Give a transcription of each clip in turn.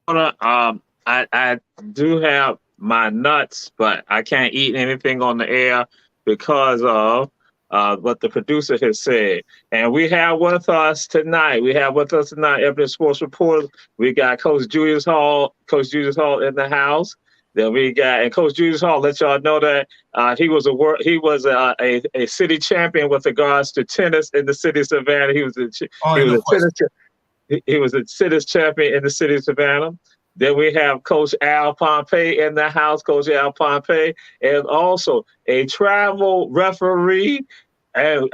I do have my nuts, but I can't eat anything on the air because of what the producer has said. And we have with us tonight. Ebony Sports Report. We got Coach Julius Hall in the house. Then we got and Coach Julius Hall. Let y'all know that he was a city champion with regards to tennis in the city of Savannah. Oh, he was no a question. tennis he was a tennis champion in the city of Savannah. Then we have Coach Al Pompey in the house, Coach Al Pompey, and also a travel referee and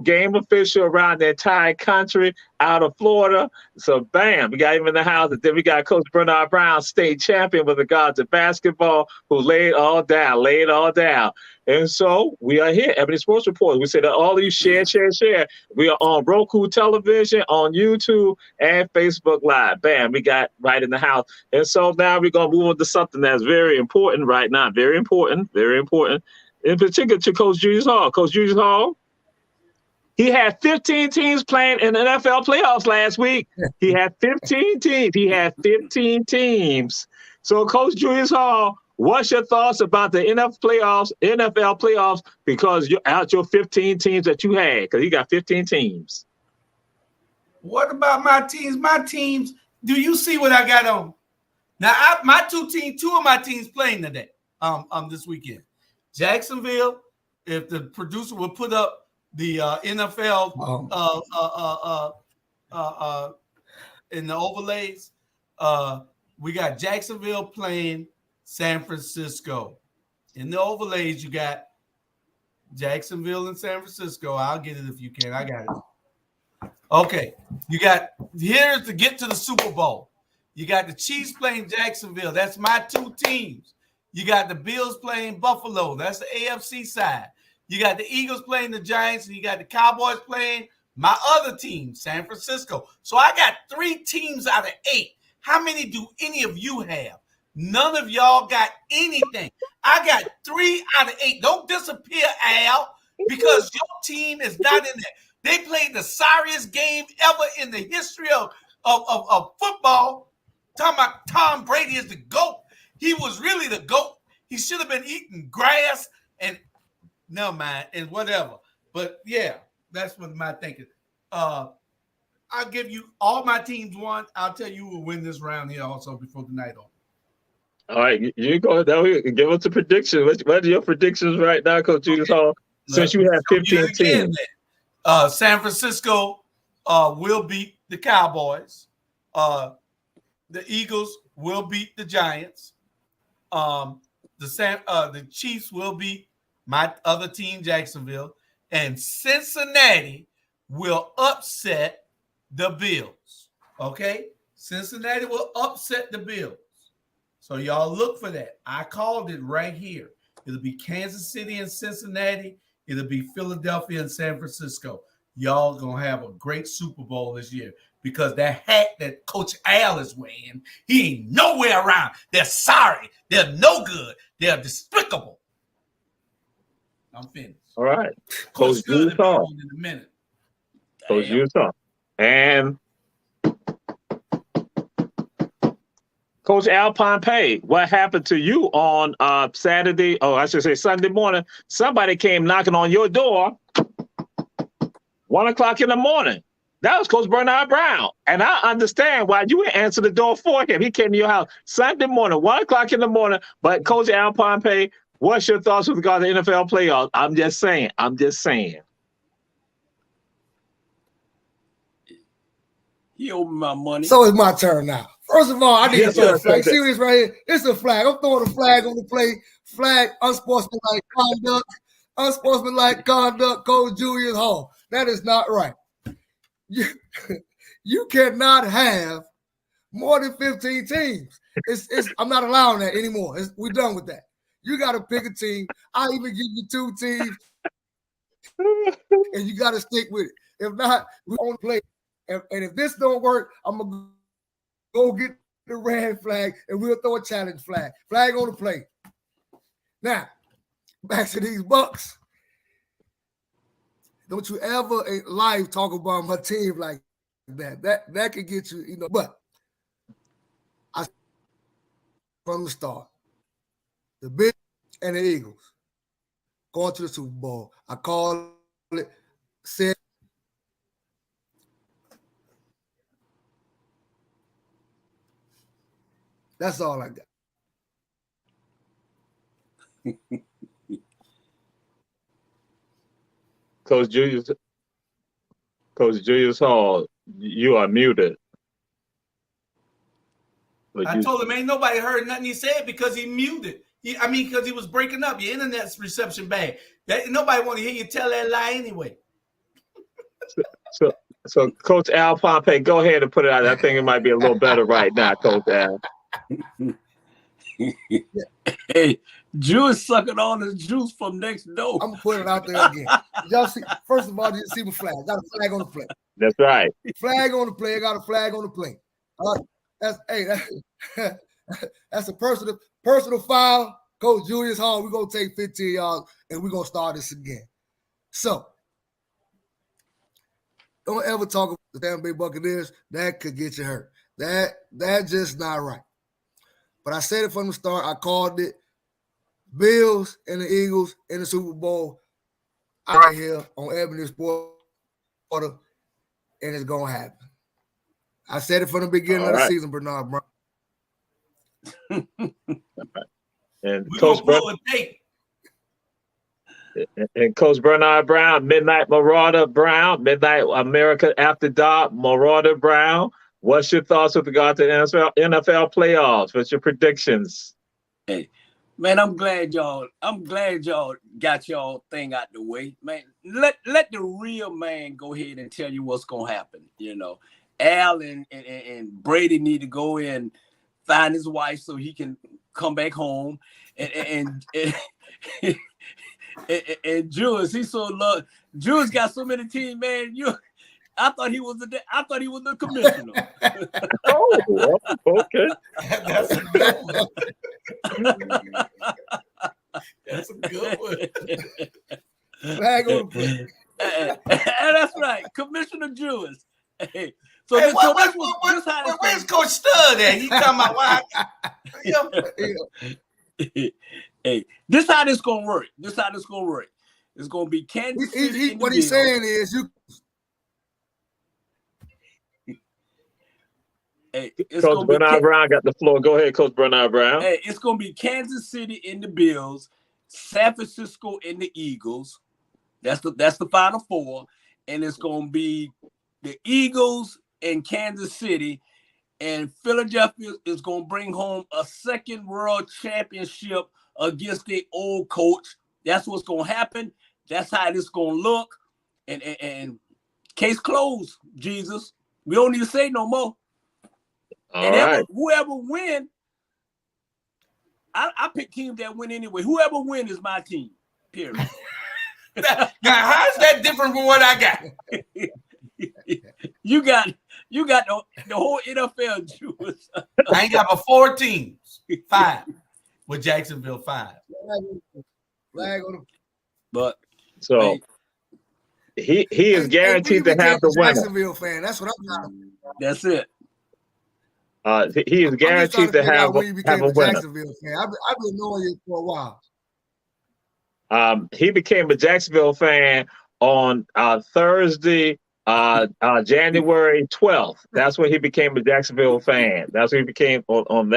game official around the entire country out of Florida. So, bam, we got him in the house. And then we got Coach Bernard Brown, state champion with regards to basketball, who laid it all down. And so we are here, Ebony Sports Report. We say that all of you share. We are on Roku television, on YouTube, and Facebook Live. Bam, we got right in the house. And so now we're going to move on to something that's very important right now. Very important, very important. In particular to Coach Julius Hall. Coach Julius Hall, he had 15 teams playing in the NFL playoffs last week. He had 15 teams. So, Coach Julius Hall, what's your thoughts about the NFL playoffs, because you're out your 15 teams that you had, because he got 15 teams. What about my teams? My teams, do you see what I got on? Now, two of my teams playing today, this weekend. Jacksonville, if the producer will put up the NFL in the overlays, we got Jacksonville playing San Francisco. In the overlays, you got Jacksonville and San Francisco. I'll get it if you can. I got it. Okay. Here's to get to the Super Bowl. You got the Chiefs playing Jacksonville. That's my two teams. You got the Bills playing Buffalo. That's the AFC side. You got the Eagles playing the Giants, and you got the Cowboys playing my other team, San Francisco. So I got 3 teams out of 8. How many do any of you have? None of y'all got anything. I got 3 out of 8. Don't disappear, Al, because your team is not in there. They played the sorriest game ever in the history of football. Talking about Tom Brady is the GOAT. He was really the GOAT. He should have been eating grass and never mind and whatever. But yeah, that's what my thinking. I'll give you all my teams won. I'll tell you who will win this round here also before the night on. All right, you go down here and give us a prediction. What are your predictions right now, Coach Julius Hall? Since you have 15 teams. San Francisco will beat the Cowboys. The Eagles will beat the Giants. The Chiefs will beat my other team, Jacksonville, and Cincinnati will upset the Bills. Okay? Cincinnati will upset the Bills. So y'all look for that. I called it right here. It'll be Kansas City and Cincinnati. It'll be Philadelphia and San Francisco. Y'all going to have a great Super Bowl this year, because that hat that Coach Al is wearing, he ain't nowhere around. They're sorry. They're no good. They're despicable. I'm finished. All right. Coach Julius Hall. In a minute. Coach Julius Hall. And Coach Al Pompey, what happened to you on Saturday? Oh, I should say Sunday morning. Somebody came knocking on your door 1:00 in the morning. That was Coach Bernard Brown. And I understand why you would answer the door for him. He came to your house Sunday morning, 1:00 in the morning. But Coach Al Pompey, what's your thoughts with regard to NFL playoffs? I'm just saying. He opened my money. So it's my turn now. First of all, I need to throw a flag. See this right here? It's a flag. I'm throwing a flag on the play. Flag, unsportsmanlike conduct, Coach Julius Hall. That is not right. You cannot have more than 15 teams. I'm not allowing that anymore. We're done with that. You got to pick a team. I'll even give you 2 teams, and you got to stick with it. If not, we only play. And if this don't work, I'm going to go get the red flag, and we'll throw a challenge flag. Flag on the plate. Now, back to these Bucks. Don't you ever in life talk about my team like that. That could get you, But I from the start. The Bills and the Eagles going to the Super Bowl. I call it said. That's all I got. Coach Julius Hall, you are muted. I told him ain't nobody heard nothing he said because he muted. Because he was breaking up. Your internet's reception bad. Nobody want to hear you tell that lie anyway. So Coach Al Pompey, go ahead and put it out. I think it might be a little better right now, Coach Al. Hey, Juice sucking on his juice from next door. I'm gonna put it out there again. Y'all see? First of all, you see my flag. Got a flag on the plate. That's right. Flag on the plate. I got a flag on the plate. That's a personal foul. Coach Julius Hall, we're gonna take 15 yards and we're gonna start this again. So don't ever talk about the Tampa Bay Buccaneers. That could get you hurt. That's just not right. But I said it from the start. I called it Bills and the Eagles in the Super Bowl right here on Ebony Sports, and it's gonna happen. I said it from the beginning of the season, Bernard Brown. And Coach Bernard Brown, Midnight Marauder Brown, Midnight America After Dark Marauder Brown. What's your thoughts with regard to NFL playoffs? What's your predictions? Hey, man, I'm glad y'all got y'all thing out the way. Man, let the real man go ahead and tell you what's gonna happen. You know, Al and Brady need to go and find his wife so he can come back home. And Jules, he's so love. Jules got so many teams, man. I thought he was the commissioner. Oh, okay. That's a good one. That's a good one. Flag on the plate. That's right, Commissioner Jules. Hey, so hey, where's Coach Stud at? He talking about why? Hey, this how this gonna work. It's gonna be Kansas City. What he's saying is you. Hey, Coach Bernard Brown got the floor. Go ahead, Coach Bernard Brown. Hey, it's gonna be Kansas City in the Bills, San Francisco in the Eagles. That's the Final Four, and it's gonna be the Eagles and Kansas City, and Philadelphia is gonna bring home a second world championship against their old coach. That's what's gonna happen. That's how this gonna look, and case closed. Jesus, we don't need to say no more. Whoever win, I pick teams that win anyway. Whoever win is my team. Period. Now, how's that different from what I got? You got the whole NFL, Jules. I ain't got but 4 teams, 5 with Jacksonville 5. Flag on the. But so he is guaranteed to have the winner. Jacksonville fan. That's what I'm talking about. That's it. He is guaranteed to have a winner. Jacksonville fan. I've been knowing you for a while. He became a Jacksonville fan on Thursday, January 12th. That's when he became a Jacksonville fan. That's when he became on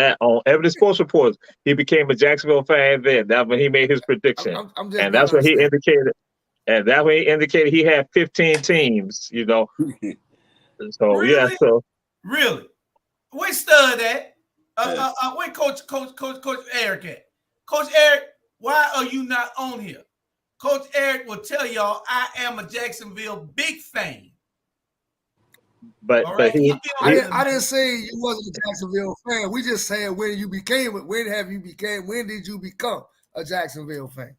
Ebony Sports Reports. He became a Jacksonville fan then. That's when he made his prediction. And that's when he indicated. And that way he indicated he had 15 teams. You know. So really? yeah. So really. Where Stud at? Where Coach Eric at? Coach Eric, why are you not on here? Coach Eric will tell y'all I am a Jacksonville big fan. But right? I didn't say you wasn't a Jacksonville fan. We just said when did you become a Jacksonville fan?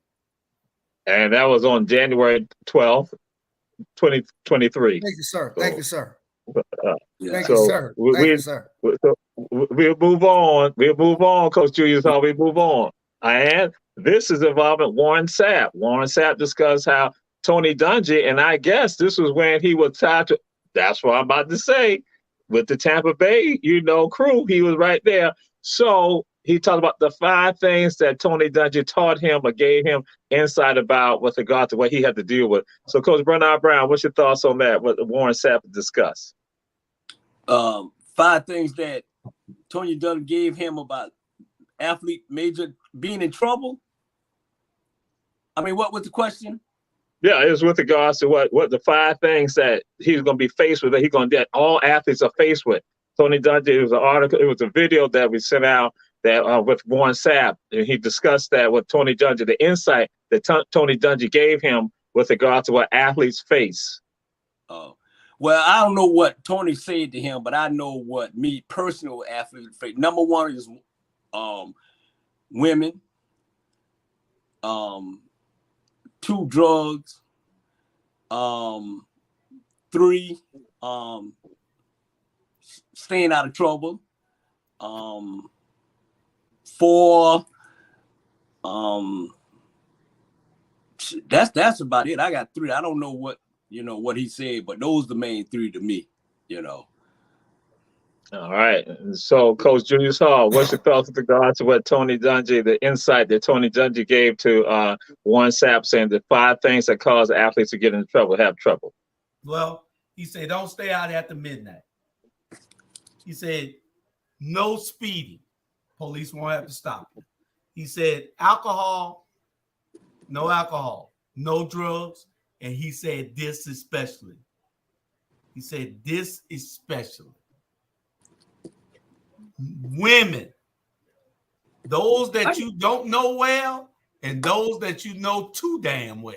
And that was on January 12th, 2023. Thank you, sir. Thank you, sir. Thank you, sir. We'll move on. We'll move on, Coach Julius. How we move on. And this is involving Warren Sapp. Warren Sapp discussed how Tony Dungy, and I guess this was when he was tied to. That's what I'm about to say. With the Tampa Bay, crew, he was right there. So he talked about the 5 things that Tony Dungy taught him or gave him insight about with regard to what he had to deal with. So, Coach Bernard Brown, what's your thoughts on that? What Warren Sapp discussed? 5 things that Tony Dungy gave him about athlete major being in trouble. I mean, what was the question? Yeah, it was with regards to what the 5 things that he's going to be faced with, that all athletes are faced with. Tony Dungy, it was an article, it was a video that we sent out that with Warren Sapp, and he discussed that with Tony Dungy, the insight that Tony Dungy gave him with regard to what athletes face. Oh, well, I don't know what Tony said to him, but I know what me personal athletes face. Number 1 is women. 2, drugs. 3, staying out of trouble. 4, that's about it. I got 3. I don't know what he said, but those are the main 3 to me. All right. So, Coach Julius Hall, what's your thoughts with regard to what Tony Dungy, the insight that Tony Dungy gave to Warren Sapp, saying the 5 things that cause athletes to get into trouble, have trouble? Well, he said, don't stay out after midnight. He said, no speeding. Police won't have to stop you. He said, alcohol, no drugs. And he said, this especially. He said, this especially. Women, those that you don't know well and those that you know too damn well.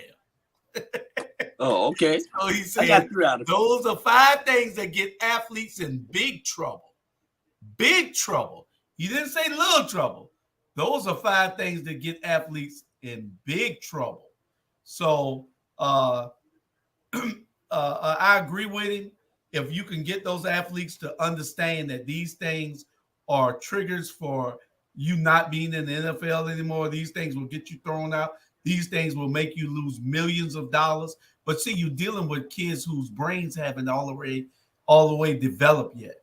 Oh, okay. So he said those are 5 things that get athletes in big trouble. Big trouble. He didn't say little trouble. Those are 5 things that get athletes in big trouble. So I agree with him. If you can get those athletes to understand that these things are triggers for you not being in the NFL anymore, these things will get you thrown out. These things will make you lose millions of dollars. But see, you're dealing with kids whose brains haven't all the way developed yet.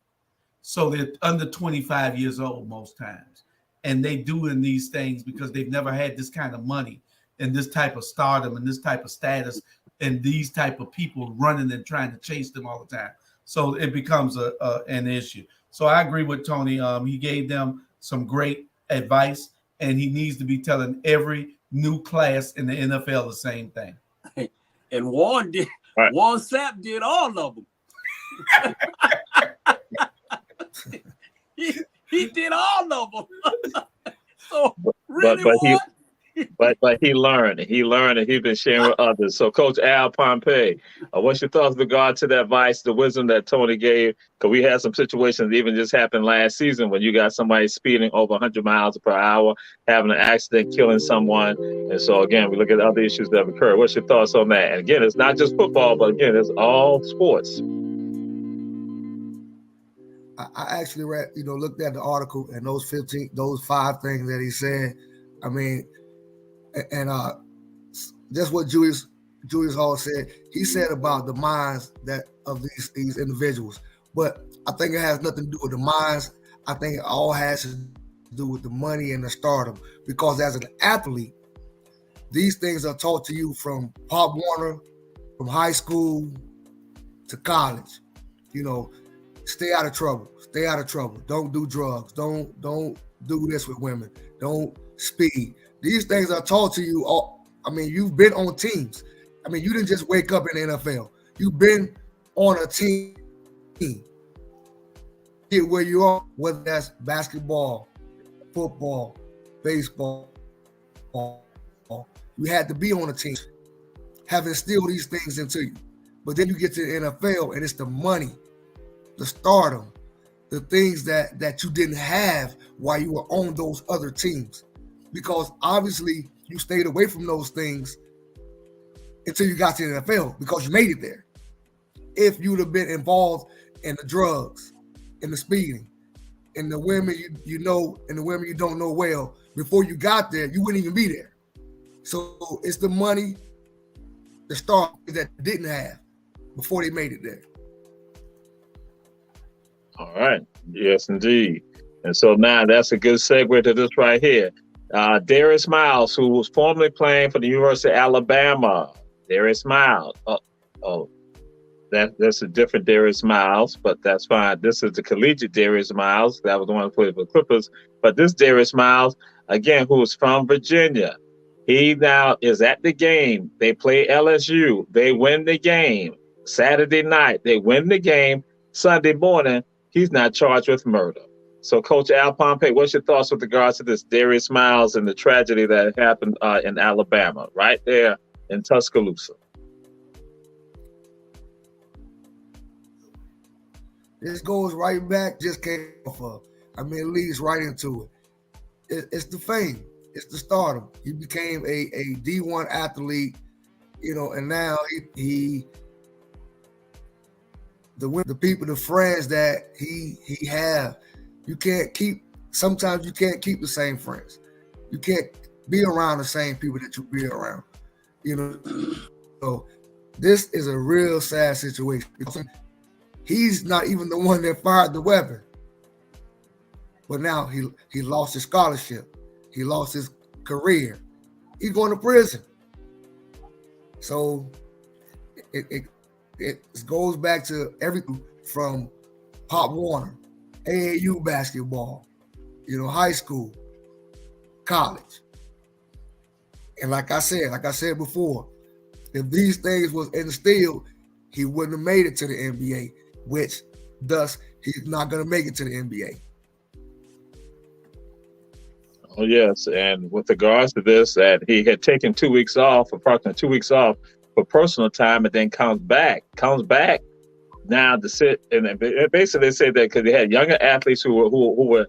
So they're under 25 years old most times. And they doing these things because they've never had this kind of money and this type of stardom and this type of status and these type of people running and trying to chase them all the time. So it becomes an issue. So I agree with Tony. He gave them some great advice, and he needs to be telling every new class in the NFL the same thing. And Warren Sapp did all of them. he did all of them. So really, but he learned, and he's been sharing with others. So, Coach Al Pompey, what's your thoughts with regard to that advice, the wisdom that Tony gave? Because we had some situations that even just happened last season when you got somebody speeding over 100 miles per hour, having an accident, killing someone. And so, again, we look at other issues that have occurred. What's your thoughts on that? And again, it's not just football, but again, it's all sports. I actually read, looked at the article and those 5 things that he said. I mean, and that's what Julius Hall said. He said about the minds of these individuals, but I think it has nothing to do with the minds. I think it all has to do with the money and the stardom. Because as an athlete, these things are taught to you from Pop Warner, from high school to college. Stay out of trouble. Stay out of trouble. Don't do drugs. Don't do this with women. Don't speed. These things are taught to you. You've been on teams. You didn't just wake up in the NFL. You've been on a team. Get where you are, whether that's basketball, football, baseball. You had to be on a team, have instilled these things into you. But then you get to the NFL and it's the money, the stardom, the things that you didn't have while you were on those other teams. Because obviously you stayed away from those things until you got to the NFL because you made it there. If you would have been involved in the drugs, in the speeding, in the women you know, and the women you don't know well, before you got there, you wouldn't even be there. So it's the money, the start that they didn't have before they made it there. All right. Yes, indeed. And so now that's a good segue to this right here. Darius Miles, who was formerly playing for the University of Alabama. Darius Miles. Oh, that's a different Darius Miles, but that's fine. This is the collegiate Darius Miles. That was the one who played for the Clippers. But this Darius Miles, again, who is from Virginia. He now is at the game. They play LSU. They win the game. Saturday night, they win the game. Sunday morning, he's not charged with murder. So, Coach Al Pompey, what's your thoughts with regards to this Darius Miles and the tragedy that happened in Alabama, right there in Tuscaloosa? This goes right back, just came off of. I mean, it leads right into it. It's the fame. It's the stardom. He became a D1 athlete, you know, and now the people, the friends that he have, sometimes you can't keep the same friends. You can't be around the same people that you be around, you know. So this is a real sad situation. He's not even the one that fired the weapon. But now he lost his scholarship. He lost his career. He's going to prison. So it goes back to everything from Pop Warner, AAU basketball, you know, high school, college. And like I said before, if these things was instilled, he wouldn't have made it to the NBA, which thus he's not going to make it to the NBA. Oh, yes. And with regards to this, that he had taken 2 weeks off, approximately 2 weeks off for personal time, and then comes back now to sit. And basically they said that because they had younger athletes who were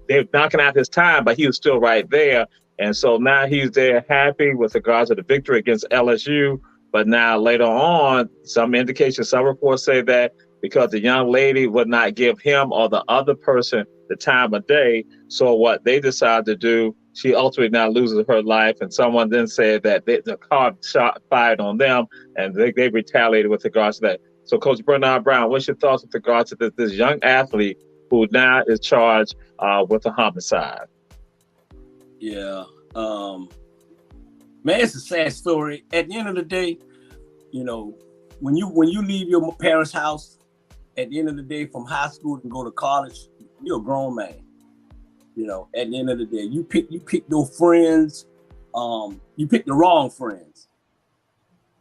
they were knocking out his time, but he was still right there. And so now he's there happy with regards to the victory against LSU. But now later on, some indications, some reports say that because the young lady would not give him or the other person the time of day. So what they decided to do, she ultimately now loses her life. And someone then said that the car shot fired on them, and they retaliated with regards to that. So Coach Bernard Brown, what's your thoughts with regards to this young athlete who now is charged with a homicide? Yeah. Man, it's a sad story. At the end of the day, you know, when you leave your parents' house, at the end of the day, from high school and go to college, you're a grown man. You know, at the end of the day, you pick your friends, you pick the wrong friends.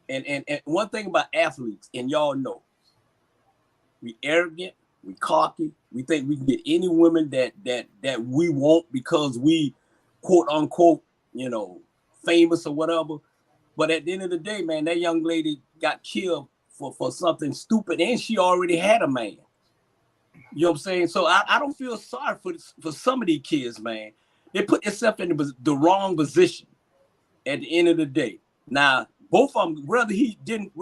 And one thing about athletes, and y'all know, we arrogant, we cocky, we think we can get any women that we want because we quote unquote, you know, famous or whatever. But at the end of the day, man, that young lady got killed for something stupid, and she already had a man. You know what I'm saying? So I don't feel sorry for some of these kids, man. They put themselves in the wrong position at the end of the day. Now, both of them, whether he didn't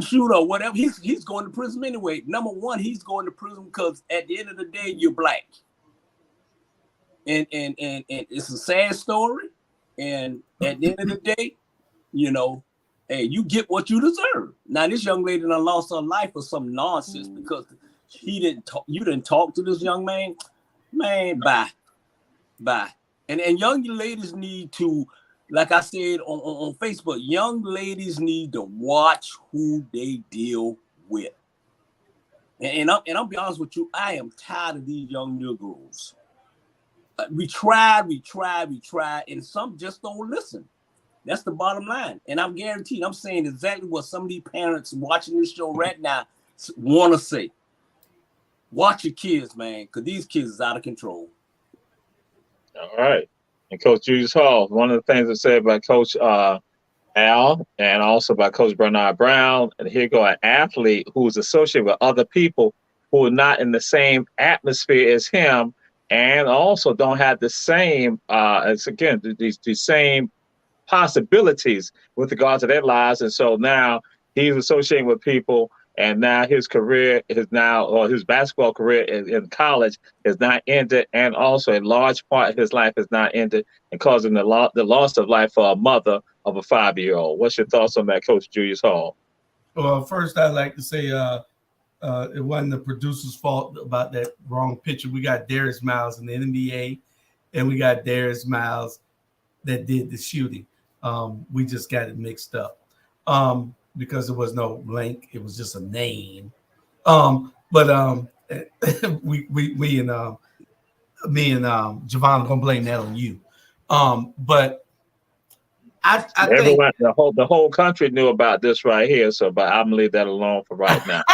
shoot or whatever, he's going to prison anyway. Number one, he's going to prison because at the end of the day, you're black. And it's a sad story. And at the end of the day, you know, hey, you get what you deserve. Now, this young lady done lost her life for some nonsense because you didn't talk to this young man. Man, bye. And young ladies need to, like I said on Facebook, young ladies need to watch who they deal with. And I'll be honest with you, I am tired of these young Negroes. We tried, and some just don't listen. That's the bottom line. And I'm guaranteed, I'm saying exactly what some of these parents watching this show right now want to say. Watch your kids, man, because these kids is out of control. All right. And Coach Julius Hall, one of the things that said by Coach Al and also by Coach Bernard Brown, and here go an athlete who is associated with other people who are not in the same atmosphere as him, and also don't have the same, the same possibilities with regard to their lives. And so now he's associating with people, and now his career is his basketball career in college is not ended, and also a large part of his life is not ended, and causing the loss of life for a mother of a 5-year-old. What's your thoughts on that, Coach Julius Hall? Well, first I'd like to say It wasn't the producer's fault about that wrong picture. We got Darius Miles in the NBA, and we got Darius Miles that did the shooting. We just got it mixed up because there was no link; it was just a name. But we and me and Javon are gonna blame that on you. But I Everyone, the whole country knew about this right here. So, but I'm gonna leave that alone for right now.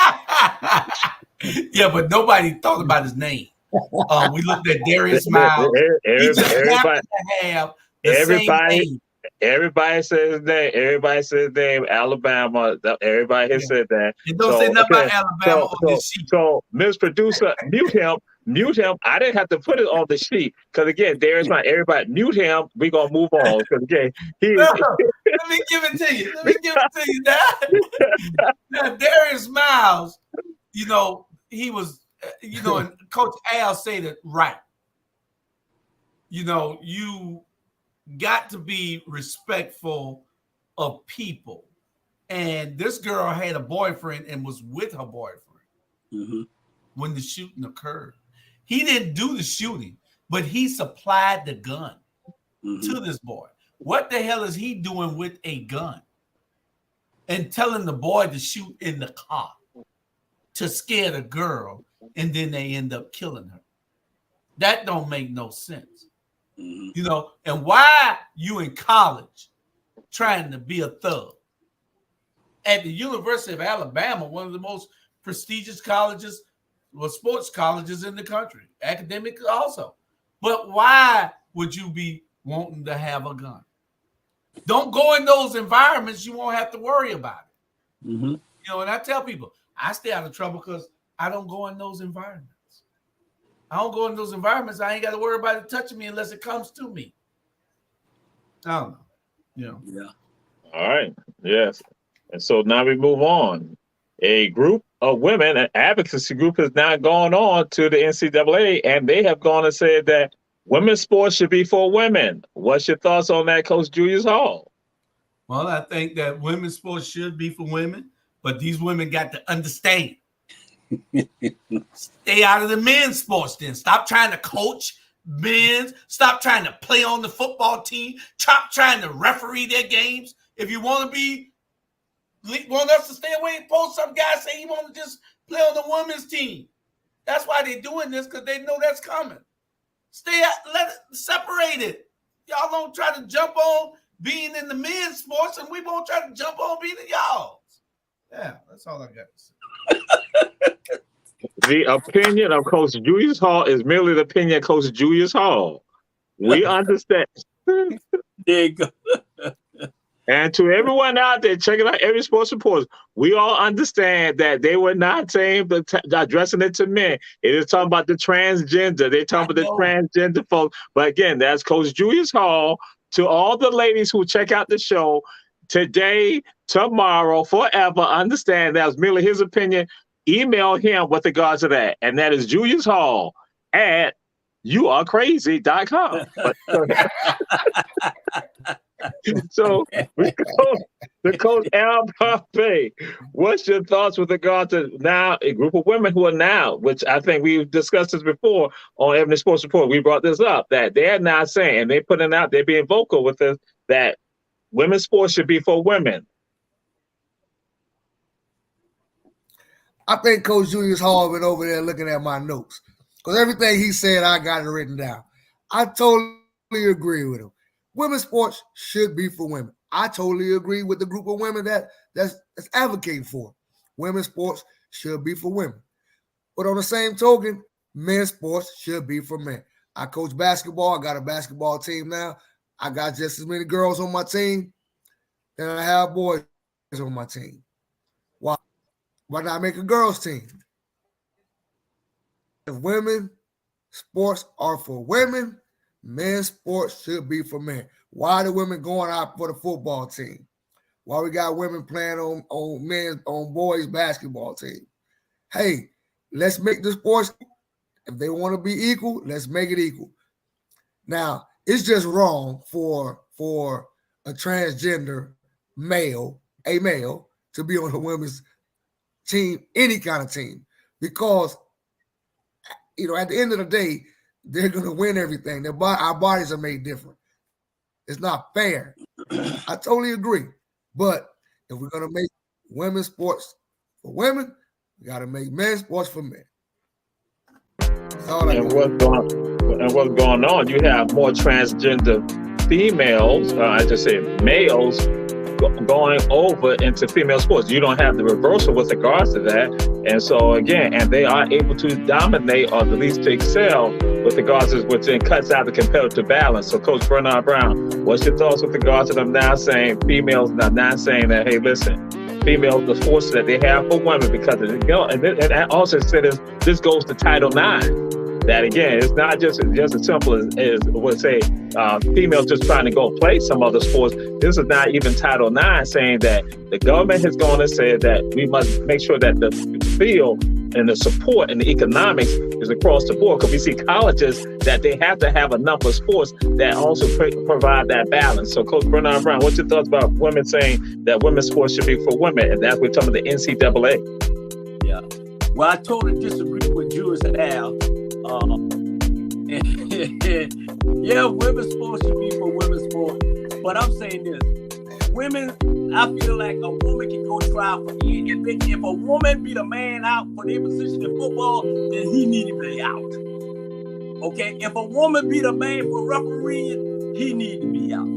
Yeah, but nobody thought about his name. We looked at Darius Miles. He just happened to have the same name. Everybody says his name. Everybody says his name. Alabama. Everybody has said that. It don't say nothing about Alabama on this sheet. So, Ms. Producer, mute him. Mute him. I didn't have to put it on the sheet because again, Darius Miles. Everybody mute him. We're gonna move on because again, let me give it to you. Let me give it to you now, Darius Miles. You know he was. You know, and Coach Al said it right. You know, you got to be respectful of people. And this girl had a boyfriend and was with her boyfriend when the shooting occurred. He didn't do the shooting, but he supplied the gun to this boy. What the hell is he doing with a gun? And telling the boy to shoot in the car to scare the girl, and then they end up killing her. That don't make no sense. You know, and why you in college trying to be a thug? At the University of Alabama, one of the most prestigious colleges, well, sports colleges in the country, academic also. But why would you be wanting to have a gun? Don't go in those environments. You won't have to worry about it. You know, and I tell people, I stay out of trouble because I don't go in those environments. I don't go in those environments. I ain't got to worry about it touching me unless it comes to me. I don't know. You know. Yeah. All right. Yes. And so now we move on. A group of women, an advocacy group, has now gone on to the NCAA, and they have gone and said that women's sports should be for women. What's your thoughts on that, Coach Julius Hall? Well, I think that women's sports should be for women, but these women got to understand. Stay out of the men's sports then. Stop trying to coach men's. Stop trying to play on the football team. Stop trying to referee their games. If you want us to stay away and post, some guy say he want to just play on the women's team. That's why they're doing this, because they know that's coming. Stay out, let it separate it. Y'all don't try to jump on being in the men's sports, and we won't try to jump on being in y'all's. Yeah, that's all I got to say. The opinion of Coach Julius Hall is merely the opinion of Coach Julius Hall. We understand. There you go. And to everyone out there checking out every sports report, we all understand that they were not saying addressing it to men. It is talking about the transgender. They're talking about the transgender folks. But again, that's Coach Julius Hall. To all the ladies who check out the show today, tomorrow, forever, understand that was merely his opinion. Email him with regards to that. And that is Julius Hall at youarecrazy.com. So we go to Coach Al Pompey. What's your thoughts with regard to now a group of women who are now, which I think we've discussed this before on Ebony Sports Report. We brought this up that they're not saying, and they're putting out, they're being vocal with this, that women's sports should be for women. I think Coach Julius Hall been over there looking at my notes because everything he said, I got it written down. I totally agree with him. Women's sports should be for women. I totally agree with the group of women that's advocating for it. Women's sports should be for women. But on the same token, men's sports should be for men. I coach basketball. I got a basketball team now. I got just as many girls on my team than I have boys on my team. Why not make a girls team? If women sports are for women, men's sports should be for men. Why are the women going out for the football team? Why we got women playing on boys basketball team? Hey, let's make the sports. If they want to be equal, let's make it equal. Now, it's just wrong for a transgender male, to be on the women's team, any kind of team, because at the end of the day, they're going to win everything. Our bodies are made different. It's not fair. I totally agree. But if we're going to make women's sports for women, we got to make men's sports for men. And what's going on? You have more transgender females, I just say males, going over into female sports. You don't have the reversal with regards to that. And so again, and they are able to dominate or at least to excel with regards to which then cuts out the competitive balance. So Coach Bernard Brown, what's your thoughts with regards to them now saying females not saying that, hey, listen, females, the forces that they have for women because of it. And also said this goes to Title IX. That again, it's not just as simple as would say females just trying to go play some other sports. This is not even Title IX saying that the government has gone and said that we must make sure that the field and the support and the economics is across the board. Because we see colleges that they have to have a number of sports that also provide that balance. So Coach Bernard Brown, what's your thoughts about women saying that women's sports should be for women? And that's we're talking about the NCAA. Yeah. Well, I totally disagree with Julius and Al. Yeah, women's sports should be for women's sports. But I'm saying this. Women, I feel like a woman can go try for if a woman beat a man out for their position in football, then he need to be out. Okay? If a woman beat a man for refereeing, he need to be out.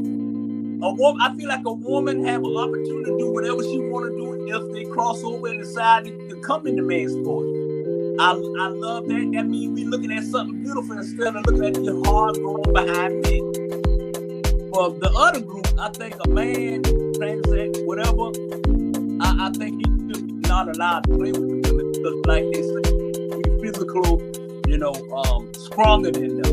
I feel like a woman have an opportunity to do whatever she want to do if they cross over and decide to come into men's sport. I love that. That means we looking at something beautiful instead of looking at the hard going behind men. For the other group, I think a man, transex, whatever, I think he should be not allowed to play with the women because, like they say, he's physical, stronger than them.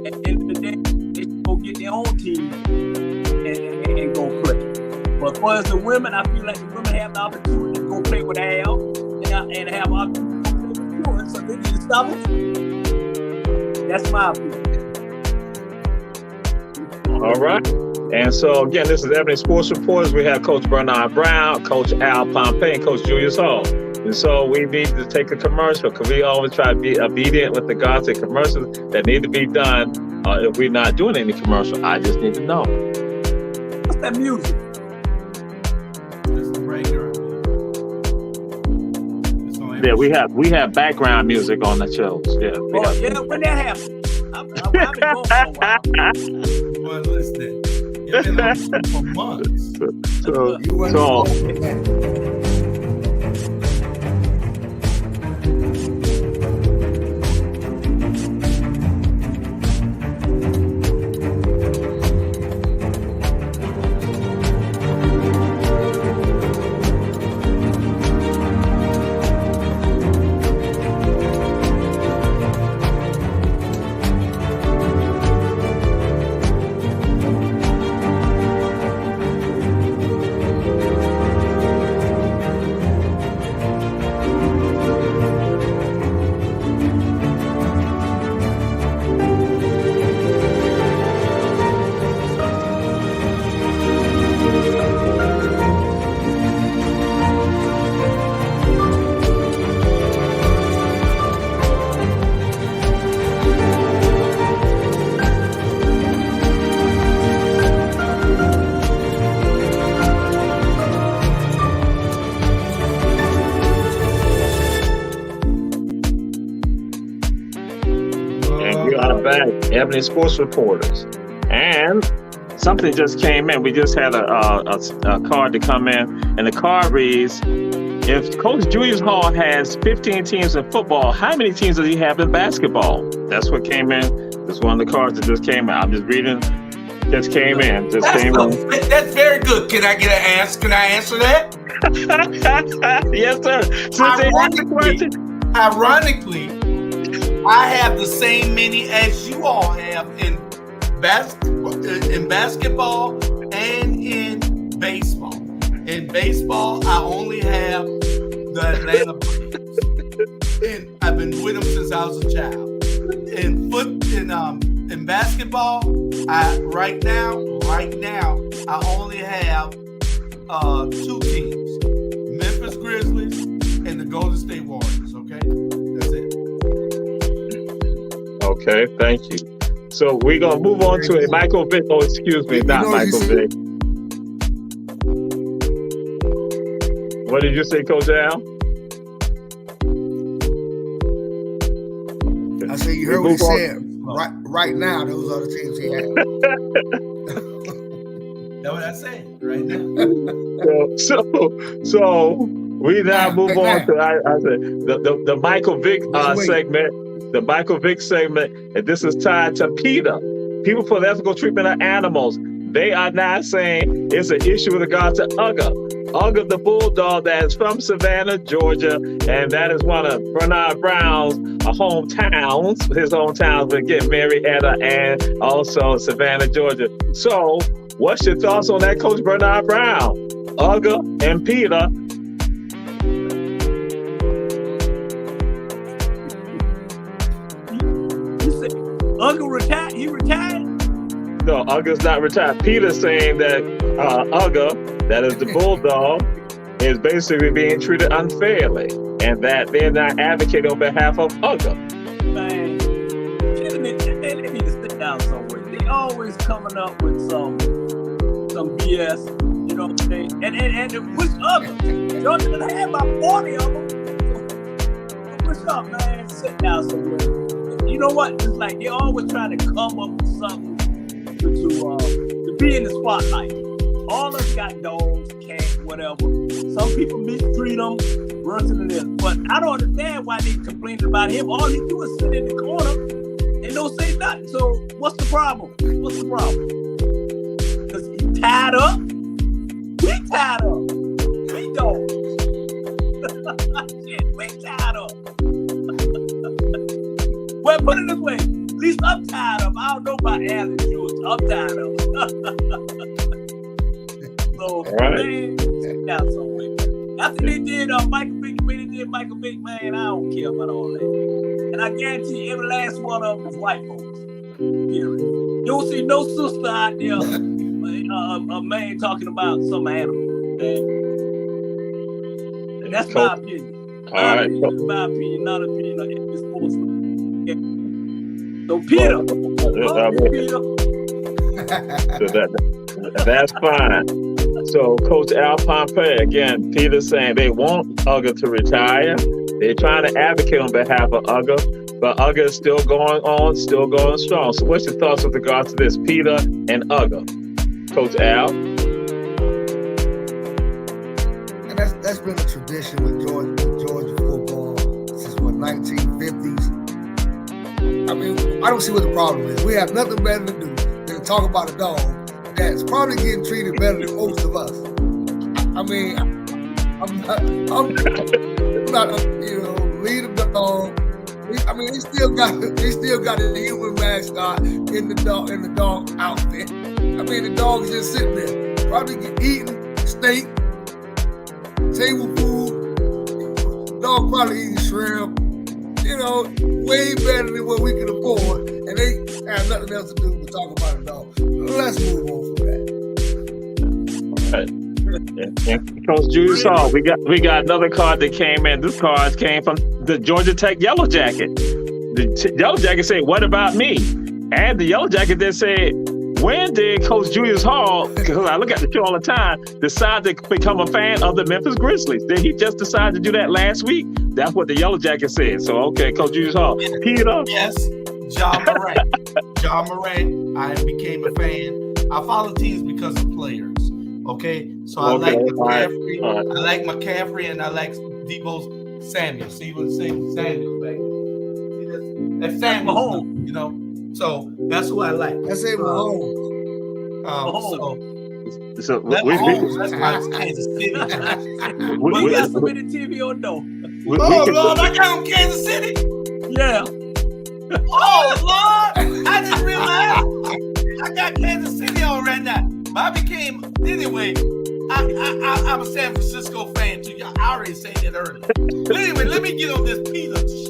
At the end of the day, they should go get their own team and go play. But for as the women, I feel like the women have the opportunity to go play with Al and have opportunity to play with you, so they need to stop it. That's my opinion. All right. And so, again, this is Ebony Sports Reporters. We have Coach Bernard Brown, Coach Al Pompey, and Coach Julius Hall. And so we need to take a commercial because we always try to be obedient with regards to commercials that need to be done. If we're not doing any commercial, I just need to know. What's that music? It's the regular. Yeah, we have background music on the shows. Yeah. When that happened. I've been going for a while. Well, listen, you've been on for months. Ebony Sports Reporters. And something just came in. We just had a card to come in, and the card reads, if Coach Julius Hall has 15 teams in football, how many teams does he have in basketball? That's what came in. That's one of the cards that just came in. I'm just reading. Just came in. That's very good. Can I get an answer? Can I answer that? Yes, sir. Since they asked the question. Ironically, I have the same many as you all have in basketball and in baseball. In baseball, I only have the Atlanta Braves. And I've been with them since I was a child. In basketball, right now, I only have 2 teams: Memphis Memphis Grizzlies and the Golden State Warriors. Okay, that's it. Okay, thank you. So we're gonna move on to a Michael Vick. Oh, excuse me, not Michael Vick. What did you say, Coach Al? I say you heard what he said. Right now, those are the teams he had. That's what I said. Right now. So we now move on to I said the Michael Vick segment. The Michael Vick segment, and this is tied to PETA. People for the Ethical Treatment of Animals. They are now saying it's an issue with regard to Ugga. Ugga the bulldog that is from Savannah, Georgia, and that is one of Bernard Brown's hometowns. His hometowns, but again, Marietta and also Savannah, Georgia. So, what's your thoughts on that, Coach Bernard Brown? Ugga and PETA. Ugga retired? He retired? No, Ugga's not retired. PETA's saying that Ugga, that is the bulldog, is basically being treated unfairly, and that they're not advocating on behalf of Ugga. Man, they need to sit down somewhere. They always coming up with some BS, you know what I'm saying? And what's Ugga? Y'all didn't have about 40 of them. What's up, man? Sit down somewhere. You know what? It's like they always trying to come up with something to be in the spotlight. All of us got dogs, cats, whatever. Some people mistreat them worse than this. But I don't understand why they complaining about him. All he do is sit in the corner and don't say nothing. So what's the problem? What's the problem? Because he tied up? We tied up. We dogs. Shit, we tied up. Well, put it this way. At least I'm tied up. I don't know about Alan Jewish. I'm tied up. So, man, sit down somewhere. After they did Michael Vick, when they did Michael Vick, man, I don't care about all that. And I guarantee you, every last one of them is white folks. Period. You don't see no sister out there, a man talking about some animal. Man. And that's my opinion. My opinion, not opinion of any sports. So PETA. That's fine. So Coach Al Pompey, again, PETA's saying they want Ugga to retire. They're trying to advocate on behalf of Ugga, but Ugga is still going on, still going strong. So what's your thoughts with regard to this, PETA and Ugga? Coach Al? And that's been a tradition with Georgia football since what, 1950s. I mean, I don't see what the problem is. We have nothing better to do than talk about a dog that's probably getting treated better than most of us. I mean, I'm not lead the dog. I mean, they still got a human mascot in the dog outfit. I mean, the dog is just sitting there, probably eating steak, table food. Dog probably eating shrimp. Way better than what we can afford, and they have nothing else to do but talk about a dog. Let's move on from that. And Coach Julius Hall, we got another card that came in. This card came from the Georgia Tech Yellow Jacket. The Yellow Jacket said, "What about me?" And the Yellow Jacket then said, "When did Coach Julius Hall, because I look at the show all the time, decide to become a fan of the Memphis Grizzlies? Did he just decide to do that last week?" That's what the Yellow Jacket said. So, okay, Coach Julius Hall. PETA? Yes, John Morant. John Morant, I became a fan. I follow teams because of players. Okay? So I like McCaffrey. I like McCaffrey, and I like Deebo Samuel. See what I'm saying? Samuel, baby. See, that's Samuel, So that's who I like. Let's say Mahomes. So that's Kansas City. We got submitted TV or no? Lord, I got him Kansas City. Yeah. Oh Lord, I just realized I got Kansas City on right now. But I became anyway. I'm a San Francisco fan too. I already said that earlier. But anyway, let me get on this PETA shit.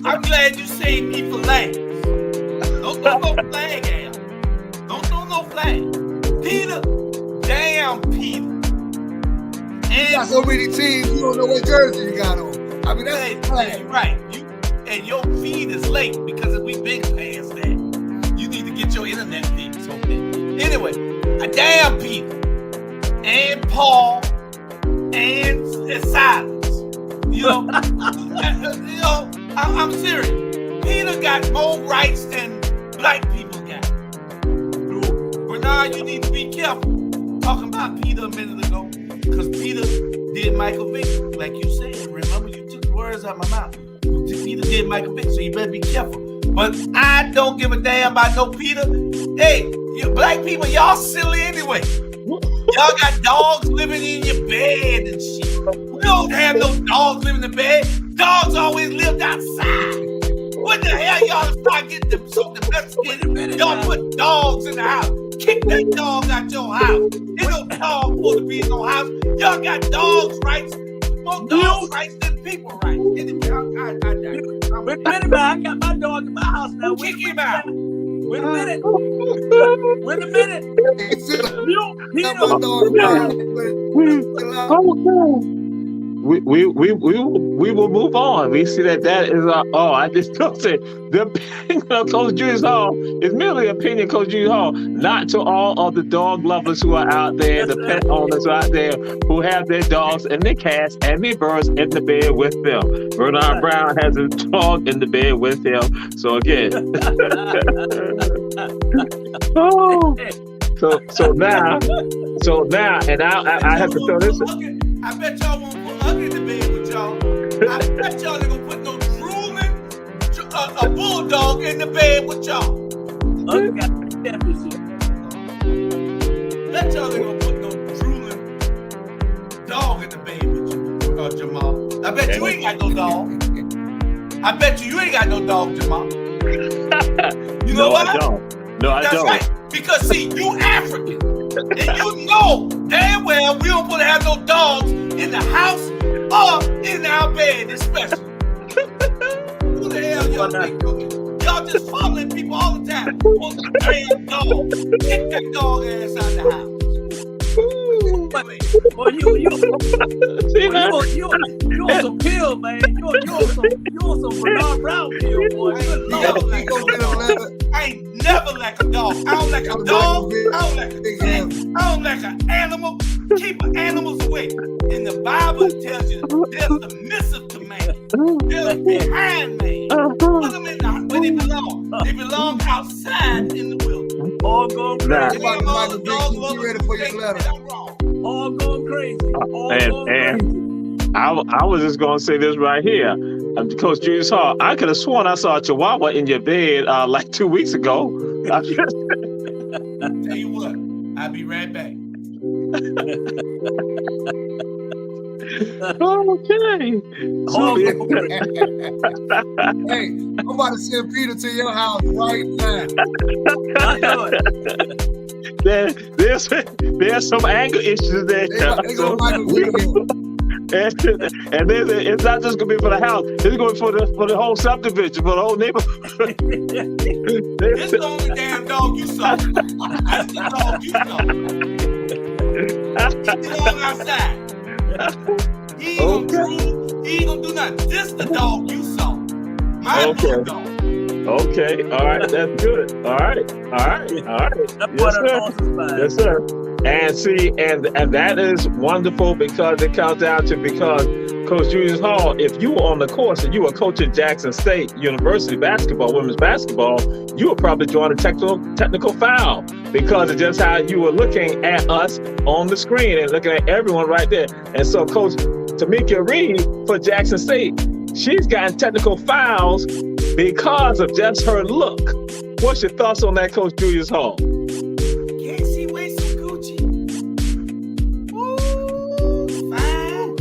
I'm glad you saved me for last. Don't throw no flag, Al. Don't throw no flag. PETA, damn PETA. You got so many teams, you don't know what jersey you got on. I mean, that's right. And your feed is late because we've been past that. You need to get your internet fixed. Okay. Anyway, a damn Peter and Paul and Silas. I'm serious. Peter got more rights than black people got. Bernard, you need to be careful talking about Peter a minute ago, because Peter did Michael Vick, like you said. Remember, you took the words out of my mouth. Peter did Michael Vick, so you better be careful. But I don't give a damn about no Peter. Hey, you black people, y'all silly anyway. Y'all got dogs living in your bed and shit. We don't have no dogs living in the bed. Dogs always lived outside. What the hell y'all start getting them so domesticated? Y'all put dogs in the house. Kick that dog out your house. Ain't no dog supposed to be in no house. Y'all got dogs' rights. More dogs' rights than people rights. Anyway, Wait a minute, man. I got my dog in my house now. Kick him out. Wait a minute. We will move on. We see that is I just don't say the opinion of Coach Julius Hall is merely opinion, Coach Julius Hall, not to all of the dog lovers who are out there, the pet owners out there who have their dogs and their cats and their birds in the bed with them. Bernard Brown has his dog in the bed with him. So again. So now, and I have to throw this. I bet y'all won't put Ugly in the bed with y'all. I bet y'all ain't gonna put no drooling a bulldog in the bed with y'all. Ugly got the championship. Bet y'all ain't gonna put no drooling dog in the bed with you, Jamal. I bet you ain't got no dog. I bet you ain't got no dog, Jamal. You know what? I don't. No, I That's don't. right. Because see, you African. And you know damn well we don't want to have no dogs in the house or in our bed, especially. Who the hell y'all think? Y'all just following people all the time. Want the damn dog. Get that dog ass out of the house. Boy, you on some pill, man. You on some Bernard Brown pill, boy. I ain't never like a dog. I don't like a dog. I don't like a cat. I don't like an animal. Keep animals away. And the Bible tells you they're submissive to man. They're behind man. Put them in where they belong. They belong outside in the wilderness. All going crazy. You ready for your letter? All going crazy. I was just going to say this right here. Coach Julius Hall, I could have sworn I saw a chihuahua in your bed like 2 weeks ago. Tell you what, I'll be right back. Okay. Hey, I'm about to send Peter to your house right now. There's some anger issues there. And then it's not just gonna be for the house; it's gonna be for the whole subdivision, for the whole neighborhood. This the only damn dog you saw. That's the dog you saw. Keep the dog outside. He ain't gonna do nothing. This the dog you saw. My dog. Okay, all right, that's good. All right. Yes, sir. And see, and that is wonderful because it comes down to Coach Julius Hall, if you were on the course and you were coaching Jackson State University basketball, women's basketball, you would probably join a technical foul because of just how you were looking at us on the screen and looking at everyone right there. And so Coach Tamika Reed for Jackson State, she's gotten technical fouls because of just her look. What's your thoughts on that, Coach Julius Hall? Can't she wear some Gucci? Ooh, fine,